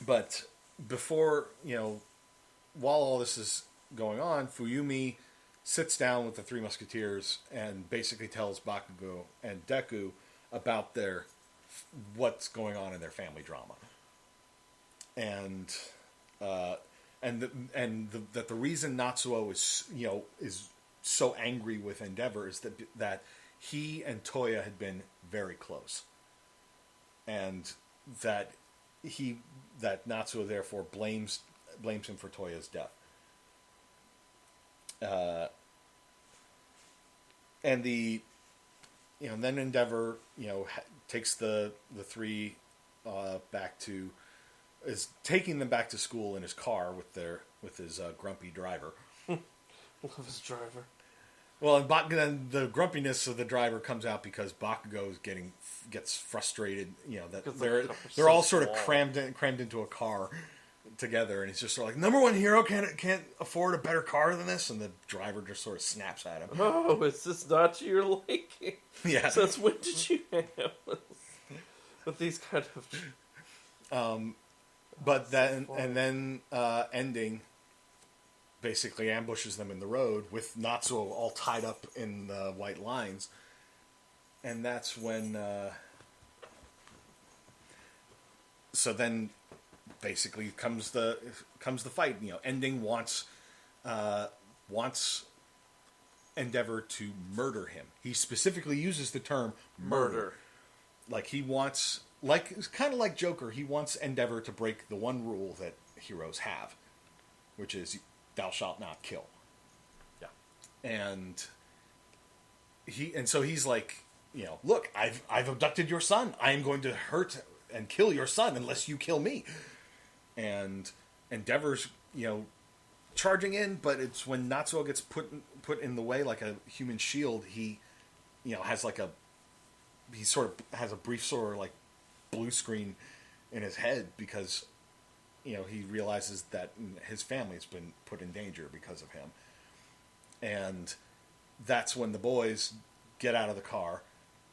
But before, while all this is going on, Fuyumi sits down with the Three Musketeers and basically tells Bakugo and Deku about what's going on in their family drama, and that the reason Natsuo is so angry with Endeavor is that he and Toya had been very close, and that Natsuo therefore blames him for Toya's death. And then Endeavor, takes the three is taking them back to school in his car with his grumpy driver. Love his driver. Well, and then the grumpiness of the driver comes out because Bakugo gets frustrated. That they're all sort of crammed into a car together, and he's just sort of like, number one hero can't afford a better car than this, and the driver just sort of snaps at him. Oh, is this not to your liking? Yeah. Since when did you hang out with these kind of? But then ending basically ambushes them in the road with Natsuo all tied up in the white lines, and that's when. So then. Basically, comes the fight. Ending wants Endeavor to murder him. He specifically uses the term murder. Like he wants, it's kind of like Joker. He wants Endeavor to break the one rule that heroes have, which is thou shalt not kill. Yeah. And so he's like, look, I've abducted your son. I am going to hurt and kill your son unless you kill me. And Endeavor's, charging in, but it's when Natsuo gets put in the way like a human shield, he, has like he sort of has a brief sort of like blue screen in his head because, you know, he realizes that his family's been put in danger because of him. And that's when the boys get out of the car,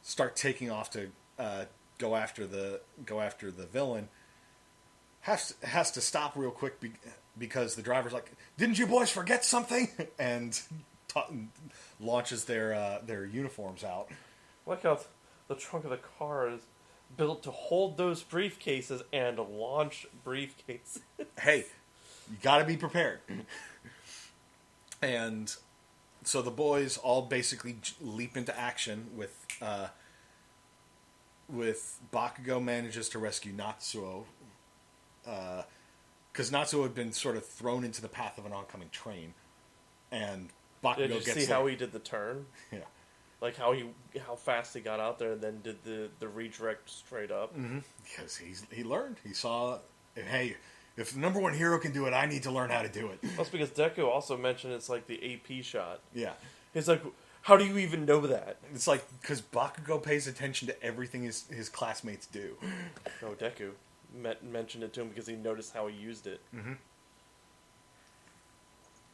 start taking off to go after the villain. Has to stop real quick because the driver's like, "Didn't you boys forget something?" and launches their uniforms out. Like how the trunk of the car is built to hold those briefcases and launch briefcases. Hey, you got to be prepared. And so the boys all basically leap into action with Bakugo manages to rescue Natsuo. Because Natsuo had been sort of thrown into the path of an oncoming train. And Bakugo Did you gets see how he did the turn? Yeah. Like how fast he got out there and then did the redirect straight up. Mm-hmm. Because he learned. He saw, hey, if the number one hero can do it, I need to learn how to do it. That's because Deku also mentioned it's like the AP shot. Yeah. He's like, how do you even know that? It's like, because Bakugo pays attention to everything his classmates do. No, Deku mentioned it to him because he noticed how he used it. Mm-hmm.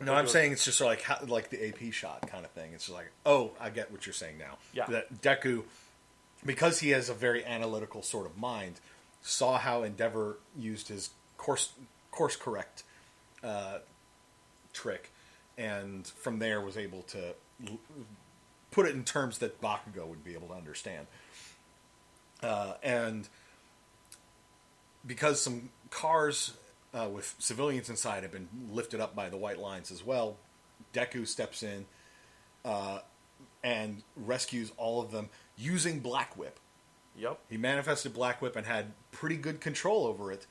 No, I'm saying it's just like the AP shot kind of thing. It's just like, oh, I get what you're saying now. Yeah. That Deku, because he has a very analytical sort of mind, saw how Endeavor used his course correct trick, and from there was able to put it in terms that Bakugo would be able to understand. And because some cars with civilians inside have been lifted up by the white lines as well, Deku steps in and rescues all of them using Black Whip. Yep. He manifested Black Whip and had pretty good control over it,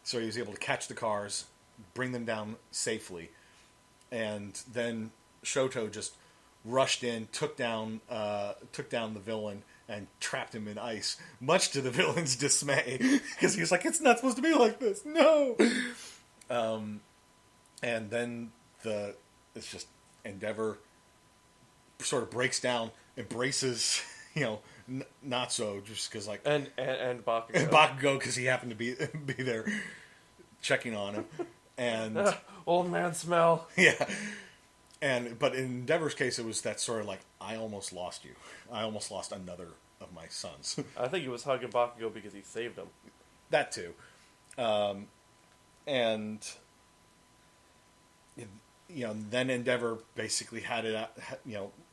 so he was able to catch the cars, bring them down safely, and then Shoto just rushed in, took down the villain, and trapped him in ice, much to the villain's dismay, because he was like, "It's not supposed to be like this, no!" And then it's just Endeavor sort of breaks down, embraces, Natsuo, just because and Bakugo. And Bakugo, because he happened to be there checking on him. And old man smell. Yeah. But in Endeavor's case, it was that sort of like, I almost lost you. I almost lost another of my sons. I think he was hugging Bakugo because he saved him. That too. And then Endeavor basically had it,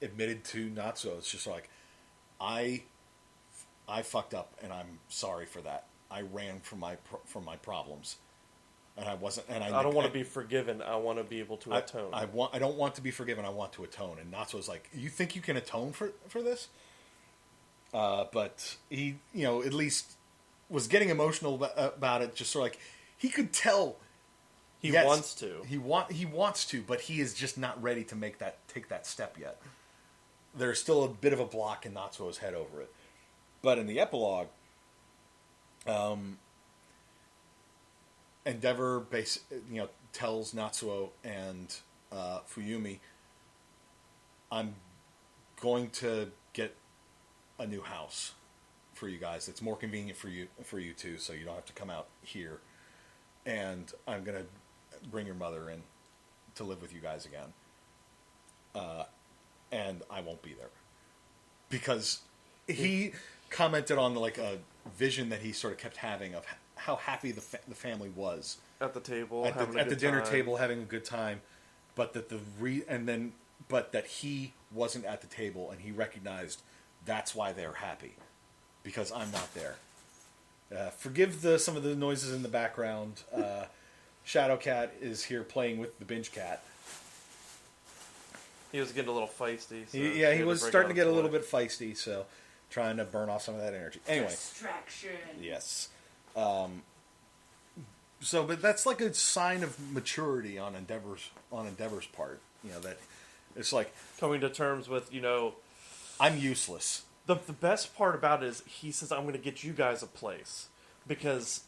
admitted to Natsuo. It's just like, I fucked up, and I'm sorry for that. I ran from my problems, and I wasn't. And I don't want to be forgiven. I want to be able to atone. I don't want to be forgiven. I want to atone. And Natsuo's like, you think you can atone for this? But he, at least was getting emotional about it. Just sort of like, he could tell. He wants to. He wants to, but he is just not ready to take that step yet. There's still a bit of a block in Natsuo's head over it. But in the epilogue, Endeavor tells Natsuo and Fuyumi, I'm going to get a new house for you guys. It's more convenient for you two, so you don't have to come out here. And I'm going to bring your mother in to live with you guys again. And I won't be there. Because he commented on a vision that he sort of kept having of how happy the family was at the table, at the dinner table, having a good time, but that but that he wasn't at the table, and he recognized that's why they're happy, because I'm not there. Forgive some of the noises in the background. Shadow Cat is here playing with the Binge Cat. He was getting a little feisty. So he was starting to get a little bit feisty, so trying to burn off some of that energy. Anyway. Distraction. Yes. But that's like a sign of maturity on Endeavor's part. That it's like coming to terms with, I'm useless. The best part about it is he says, I'm going to get you guys a place. Because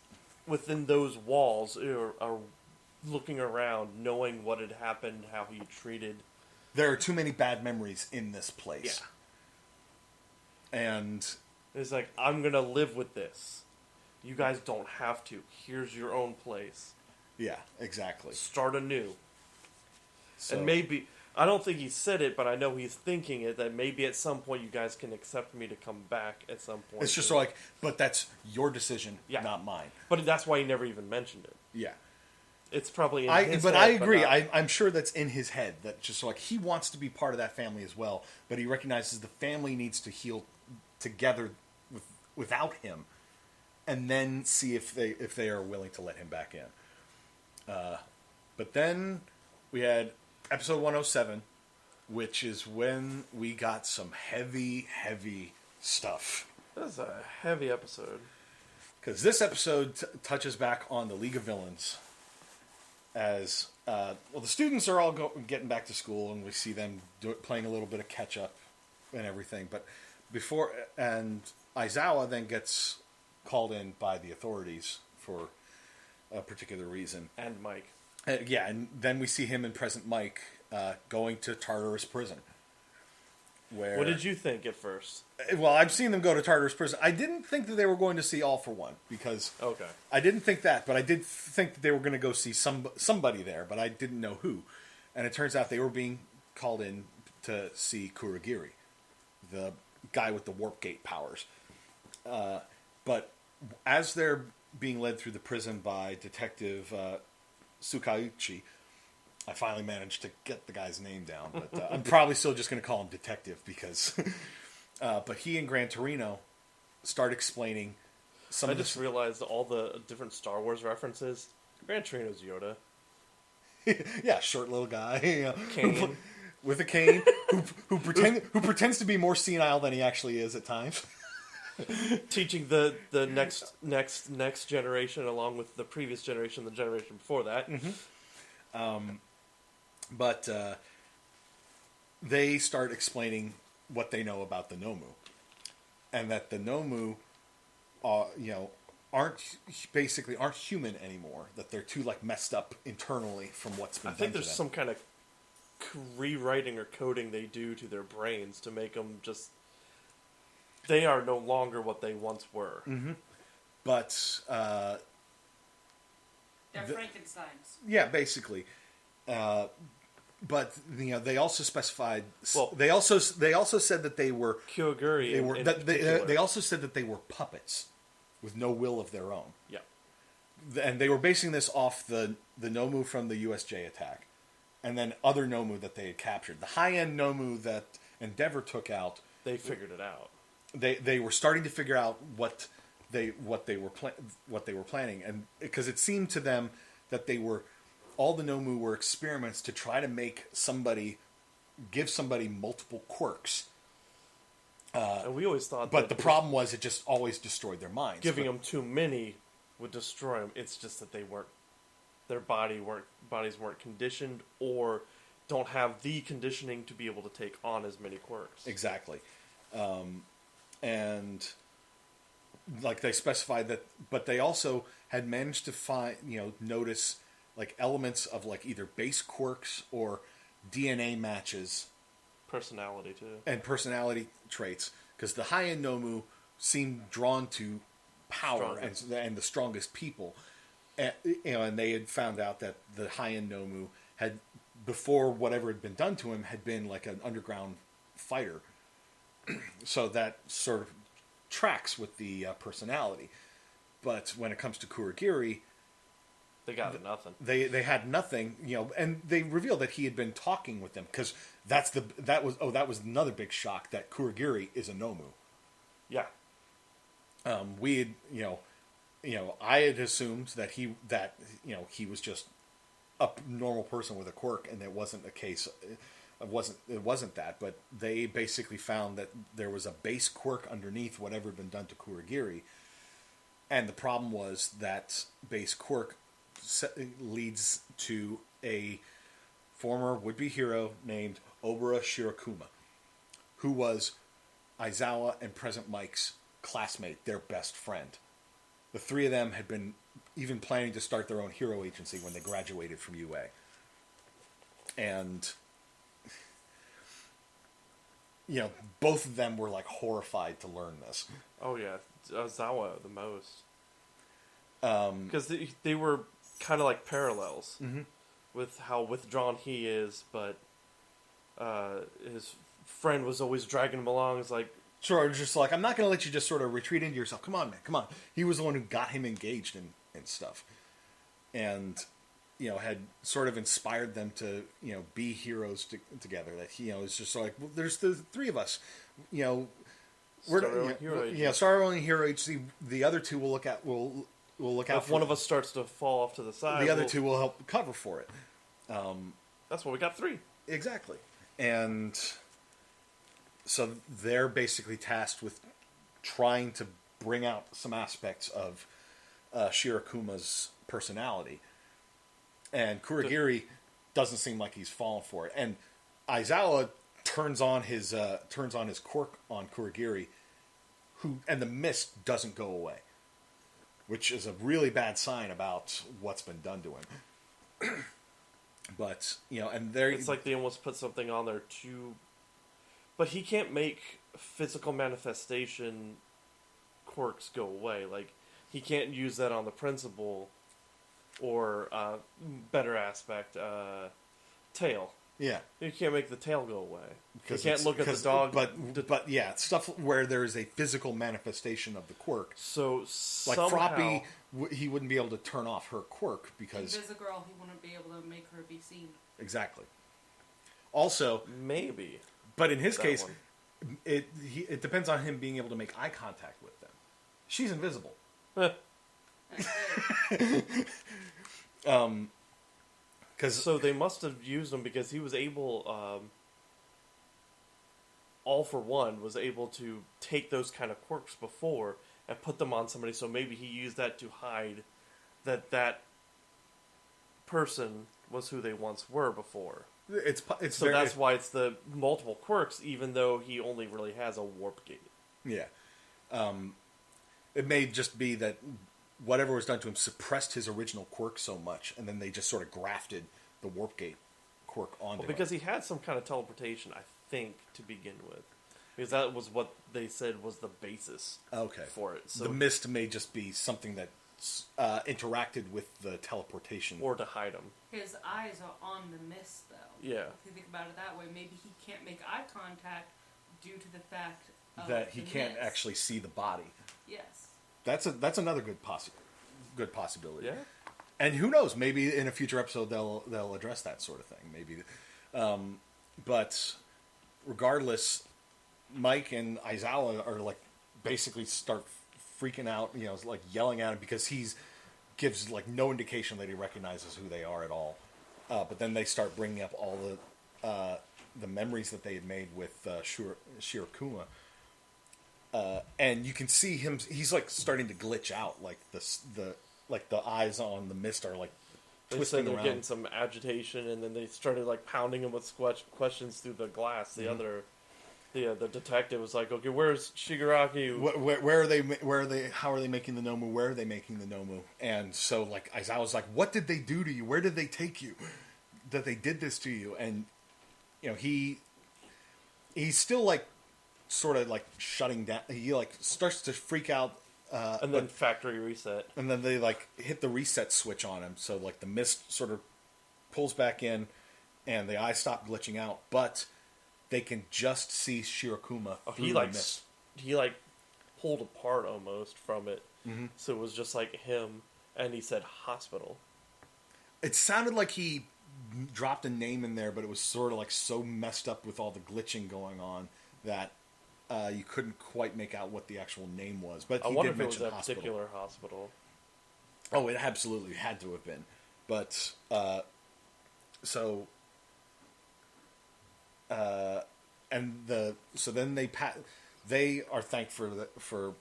within those walls are looking around, knowing what had happened, how he treated. There are too many bad memories in this place. Yeah. And it's like, I'm going to live with this. You guys don't have to. Here's your own place. Yeah, exactly. Start anew. So, And maybe, I don't think he said it, but I know he's thinking it, that maybe at some point you guys can accept me to come back at some point. it's just like, but that's your decision, Yeah. not mine. But that's why he never even mentioned it. Yeah. It's probably in his But head, I agree. not- I'm sure that's in his head. That just like he wants to be part of that family as well, but he recognizes the family needs to heal together without him, and then see if they are willing to let him back in. But then we had episode 107, which is when we got some heavy stuff. This is a heavy episode. Because this episode touches back on the League of Villains. As the students are all getting back to school, and we see them playing a little bit of catch up and everything. But and Aizawa then gets called in by the authorities for a particular reason. And Mike. And then we see him and Present Mike going to Tartarus prison. Where, What did you think at first? well, I've seen them go to Tartarus prison. I didn't think that they were going to see All for One, because Okay. I didn't think that, but I did think that they were going to go see somebody there, but I didn't know who. And it turns out they were being called in to see Kurogiri, the guy with the warp gate powers. But as they're being led through the prison by Detective Tsukauchi, I finally managed to get the guy's name down, but I'm probably still just going to call him Detective because. But he and Gran Torino start explaining some. I of just realized all the different Star Wars references. Gran Torino's Yoda. yeah, short little guy, you know, Cane. with a cane, who pretends to be more senile than he actually is at times. Teaching the next generation along with the previous generation, the generation before that. But they start explaining what they know about the Nomu, and that the Nomu, aren't human anymore. That they're too messed up internally from what's been I done think to there's them. some kind of rewriting or coding they do to their brains to make them just. They are no longer what they once were. But They're Frankensteins. yeah, basically. But they also specified. Well, they also said that they were. Kyoguri. They were. in That particular. they also said that they were puppets, with no will of their own. Yeah. And they were basing this off the Nomu from the USJ attack, and then other Nomu that they had captured. The high-end Nomu that Endeavor took out. They figured it out. They were starting to figure out what they were planning, and because it seemed to them that all the Nomu were experiments to try to give somebody multiple quirks. And we always thought But that the problem was it just always destroyed their minds. giving them too many would destroy them. It's just that their bodies weren't conditioned or don't have the conditioning to be able to take on as many quirks. Exactly. And they specified that, but they also had managed to notice elements of either base quirks or DNA matches Personality too. and personality traits, because the high-end Nomu seemed drawn to power and the strongest people, and they had found out that the high-end Nomu had, before whatever had been done to him, had been an underground fighter. So that sort of tracks with the personality. But when it comes to Kurogiri, They got nothing. they had nothing, and they revealed that he had been talking with them, because that was another big shock, that Kurogiri is a Nomu. Yeah. We had, I had assumed that he was just a normal person with a quirk, and it wasn't a case. It wasn't that, but they basically found that there was a base quirk underneath whatever had been done to Kurogiri, and the problem was that base quirk leads to a former would-be hero named Obara Shirakuma, who was Aizawa and Present Mike's classmate, their best friend. The three of them had been even planning to start their own hero agency when they graduated from UA. And both of them were horrified to learn this. Oh yeah, Zawa the most. Because they were kind of like parallels with how withdrawn he is, but his friend was always dragging him along. It's like, sure, just like, I'm not going to let you just sort of retreat into yourself. Come on, man, come on. He was the one who got him engaged in stuff. And, had sort of inspired them to, be heroes together. That he, is just like, well, there's the three of us, we're Star only hero agency. The other two will look at will look out. If one of us starts to fall off to the side, the other two will help cover for it. That's why we got 3. Exactly, and so they're basically tasked with trying to bring out some aspects of Shirakuma's personality, and Kurogiri doesn't seem like he's fallen for it, and Aizawa turns on his quirk on Kurogiri, and the mist doesn't go away, which is a really bad sign about what's been done to him. But and it's like they almost put something on there too. But he can't make physical manifestation quirks go away. Like, he can't use that on the principal, or better aspect, tail. Yeah, you can't make the tail go away. You can't look at the dog. But yeah, stuff where there is a physical manifestation of the quirk. So like somehow, Froppy, he wouldn't be able to turn off her quirk because Invisigirl, he wouldn't be able to make her be seen. Exactly. Also, maybe, but in his case, it depends on him being able to make eye contact with them. She's invisible. So they must have used him because he was able, All for One was able to take those kind of quirks before and put them on somebody, so maybe he used that to hide that person was who they once were before. So that's why it's the multiple quirks, even though he only really has a warp gate. Yeah. It may just be that whatever was done to him suppressed his original quirk so much, and then they just sort of grafted the warp gate quirk onto him. Because he had some kind of teleportation, I think, to begin with. Because that was what they said was the basis for it. So the mist may just be something that interacted with the teleportation. Or to hide him. His eyes are on the mist, though. Yeah. If you think about it that way, maybe he can't make eye contact due to the fact of that he can't mist. actually see the body. Yes. That's another good possibility. Yeah. And who knows? Maybe in a future episode they'll address that sort of thing. Maybe, but regardless, Mike and Aizawa are like basically start freaking out. Like yelling at him because he's gives like no indication that he recognizes who they are at all. But then they start bringing up all the memories that they had made with Shirakuma. And you can see him. He's like starting to glitch out. Like the eyes on the mist are like twisting they said they're around. getting some agitation, and then they started like pounding him with questions through the glass. The detective was like, "Okay, where's Shigaraki? Where are they? Where are they? How are they making the Nomu? Where are they making the Nomu?" And so like Aizawa was like, "What did they do to you? Where did they take you? That they did this to you?" And he's still like sort of like shutting down. He like starts to freak out. And then factory reset. And then they like hit the reset switch on him. So like the mist sort of pulls back in, and the eyes stop glitching out. But they can just see Shirakuma through the mist. He like pulled apart almost from it. Mm-hmm. So it was just like him, and he said hospital. It sounded like he dropped a name in there, but it was sort of like so messed up with all the glitching going on that you couldn't quite make out what the actual name was. But I he wonder did if it was mention that hospital. particular hospital. Oh, it absolutely had to have been. But so then they are thanked for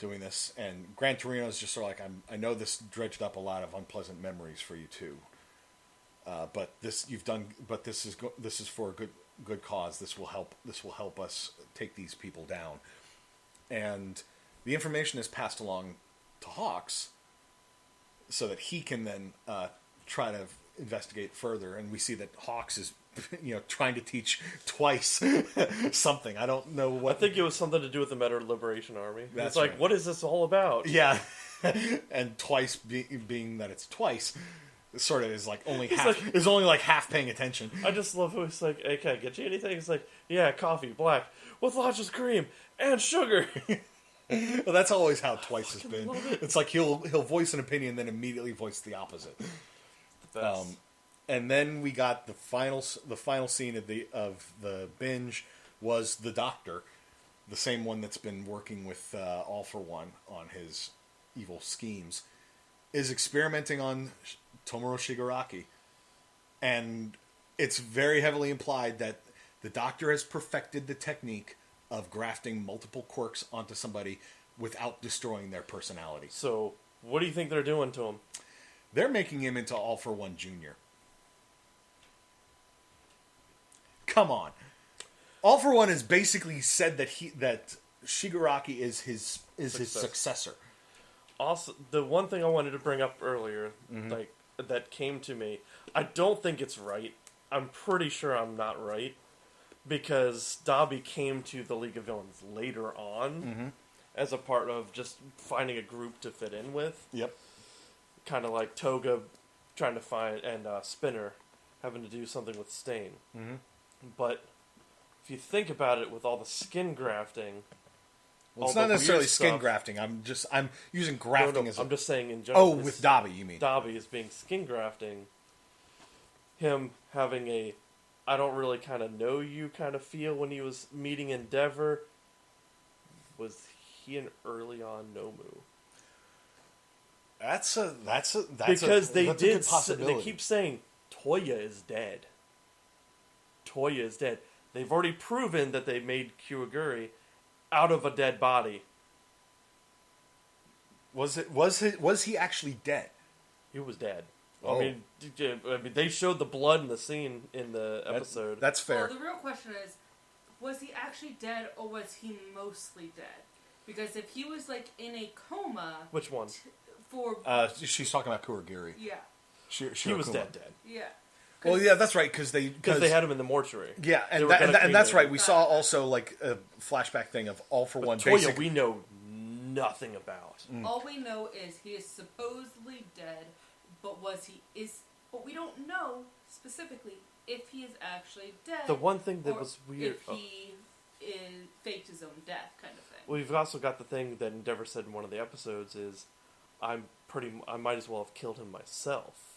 doing this, and Gran Torino's just sort of like, I know this dredged up a lot of unpleasant memories for you too. But this is for a good cause. This will help us take these people down. And the information is passed along to Hawks so that he can then try to investigate further. And we see that Hawks is trying to teach Twice something. I don't know what. I think it was something to do with the Meta Liberation Army. That's it's like, right. what is this all about? Yeah, and Twice being that it's Twice, sort of is like only half paying attention. I just love who it's like, hey, can I get you anything? It's like, yeah, coffee, black, with lots of cream and sugar. Well, that's always how Twice has been. love it. It's like he'll voice an opinion, then immediately voice the opposite. The best. And then we got the final scene of the binge was the Doctor, the same one that's been working with All for One on his evil schemes, is experimenting on Tomura Shigaraki, and it's very heavily implied that the Doctor has perfected the technique of grafting multiple quirks onto somebody without destroying their personality. So, what do you think they're doing to him? They're making him into All for One Junior. Come on. All for One has basically said that Shigaraki is his successor. Also, the one thing I wanted to bring up earlier, like that came to me, I don't think it's right. I'm pretty sure I'm not right, because Dabi came to the League of Villains later on as a part of just finding a group to fit in with. Yep. Kind of like Toga trying to find, and Spinner having to do something with Stain. But if you think about it, with all the skin grafting, Well, it's all not the necessarily weird skin stuff- grafting. I'm using grafting as I'm just saying in general. with Dabi, you mean? Dabi is being skin grafting. Him having a I don't really kind of know you kind of feel when he was meeting Endeavor. Was he an early on Nomu? That's Because a good possibility. they keep saying Toya is dead. Toya is dead. They've already proven that they made Kurogiri out of a dead body. Was he actually dead? He was dead. Oh. I mean, they showed the blood in the scene in the episode. That's fair. Well, the real question is, was he actually dead or was he mostly dead? Because if he was like in a coma, Which one? She's talking about Kurogiri. yeah, He was dead. yeah. Well, yeah, that's right, because they had him in the mortuary. Yeah, They and were gonna and that's cremate right. him. We saw also like a flashback thing of All for One. Toya, Basic. we know nothing about. All we know is he is supposedly dead, but but we don't know specifically if he is actually dead. The one thing that or was weird. if he faked his own death, kind of thing. We've also got the thing that Endeavor said in one of the episodes is, I might as well have killed him myself.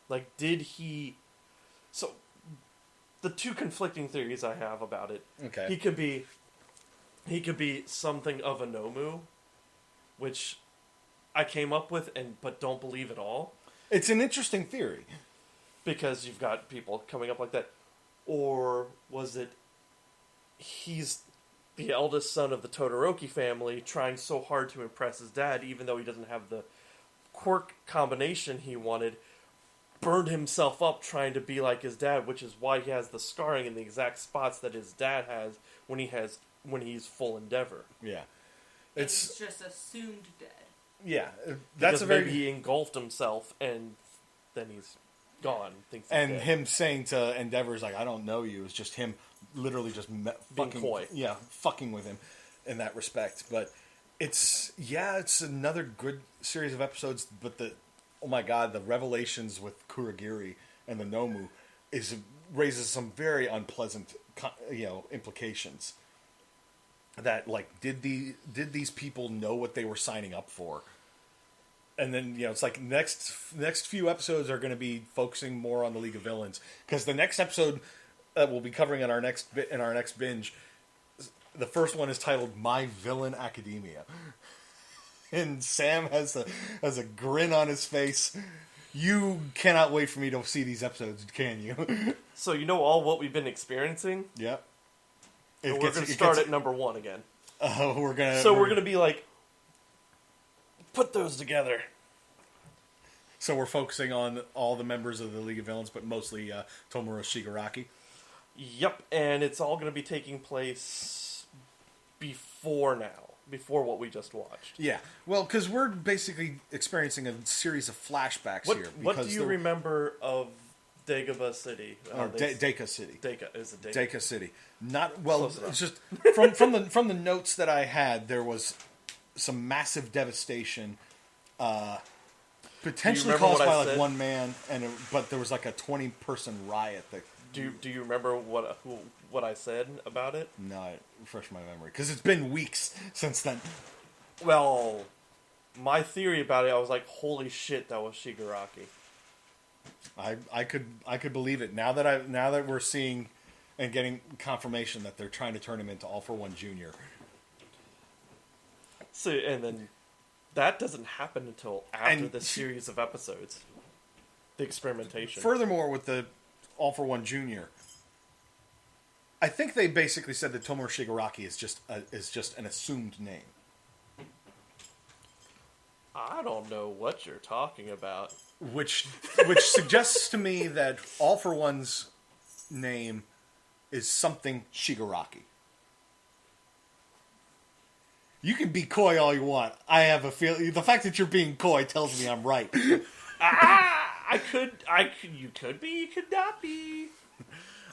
Like, did he? So, the two conflicting theories I have about it. Okay. He could be something of a Nomu, which I came up with but don't believe at all. It's an interesting theory. Because you've got people coming up like that. Or was it he's the eldest son of the Todoroki family trying so hard to impress his dad, even though he doesn't have the quirk combination he wanted, burned himself up trying to be like his dad, which is why he has the scarring in the exact spots that his dad has when he's full Endeavor. Yeah, He's just assumed dead. Yeah, Because maybe he engulfed himself and then he's gone. Thinks he's and dead. him saying to Endeavor's like, "I don't know you," is just him literally just fucking coy. Yeah, fucking with him in that respect. But it's another good series of episodes. But oh my god, the revelations with Kurogiri and the Nomu raises some very unpleasant implications. That like did these people know what they were signing up for? And then it's like next few episodes are going to be focusing more on the League of Villains, because the next episode that we'll be covering in our next binge, the first one is titled "My Villain Academia," and Sam has a grin on his face. You cannot wait for me to see these episodes, can you? So what we've been experiencing. Yep. We're going to start at number 1 again. We're gonna. So we're going to be like, put those together. So we're focusing on all the members of the League of Villains, but mostly Tomura Shigaraki. Yep, and it's all going to be taking place before what we just watched. Yeah, well, because we're basically experiencing a series of flashbacks here. What do you remember of Dagobah City. Deka City. Deka is it Deka? Deka City. Not well. Close enough. It's just from the notes that I had, there was some massive devastation, potentially caused by like one man, but there was like a 20-person riot. That do you remember what I said about it? No, refresh my memory because it's been weeks since then. Well, my theory about it, I was like, holy shit, that was Shigaraki. I could believe it now that we're seeing and getting confirmation that they're trying to turn him into All for One Junior. So and then that doesn't happen until after the series of episodes. The experimentation. Furthermore, with the All for One Junior, I think they basically said that Tomoe Shigaraki is just an assumed name. I don't know what you're talking about. Which suggests to me that All for One's name is something Shigaraki. You can be coy all you want. I have a feeling the fact that you're being coy tells me I'm right. You could be, you could not be.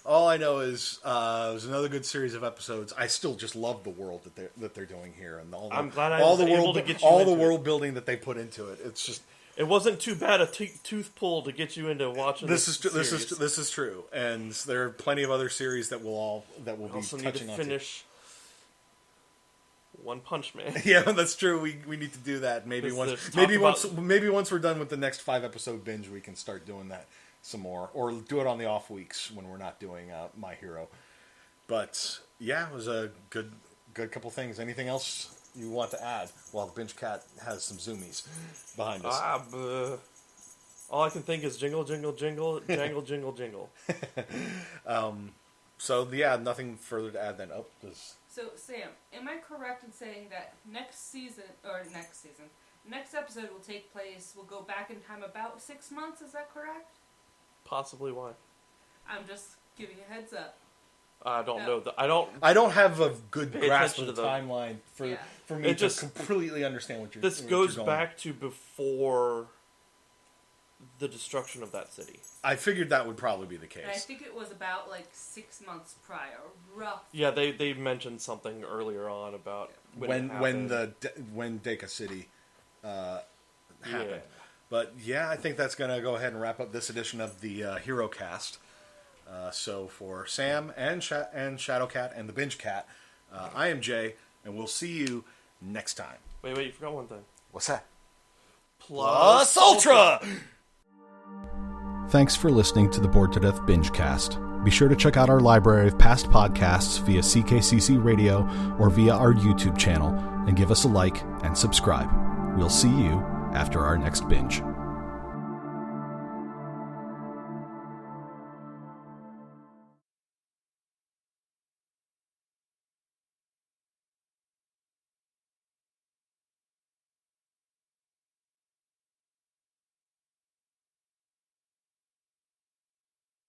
All I know is it was another good series of episodes. I still just love the world that they're doing here, and I'm glad I was able to get you all into the world it. building that they put into it. It's just it wasn't too bad a tooth pull to get you into watching this. This is true, and there are plenty of other series that will be also touching need on. to finish One Punch Man. Yeah, that's true. We need to do that. Maybe once we're done with the next 5-episode binge, we can start doing that some more, or do it on the off weeks when we're not doing My Hero. But yeah, it was a good couple things. Anything else you want to add? While the Binge Cat has some zoomies behind us. All I can think is jingle, jingle, jingle, jangle, jingle, jingle. So yeah, nothing further to add then. So Sam, am I correct in saying that next episode will go back in time about 6 months? Is that correct? Possibly why? I'm just giving a heads up. I don't know. I don't have a good grasp of the to timeline for me to completely understand what you're. This goes back to before the destruction of that city. I figured that would probably be the case. And I think it was about like 6 months prior, rough. Yeah, they mentioned something earlier on about when Deka City happened. Yeah. But yeah, I think that's going to go ahead and wrap up this edition of the Herocast. So for Sam and Shadowcat and the Binge Cat, I am Jay, and we'll see you next time. Wait, you forgot one thing. What's that? Plus Ultra! Thanks for listening to the Bored to Death Bingecast. Be sure to check out our library of past podcasts via CKCC Radio or via our YouTube channel, and give us a like and subscribe. We'll see you after our next binge.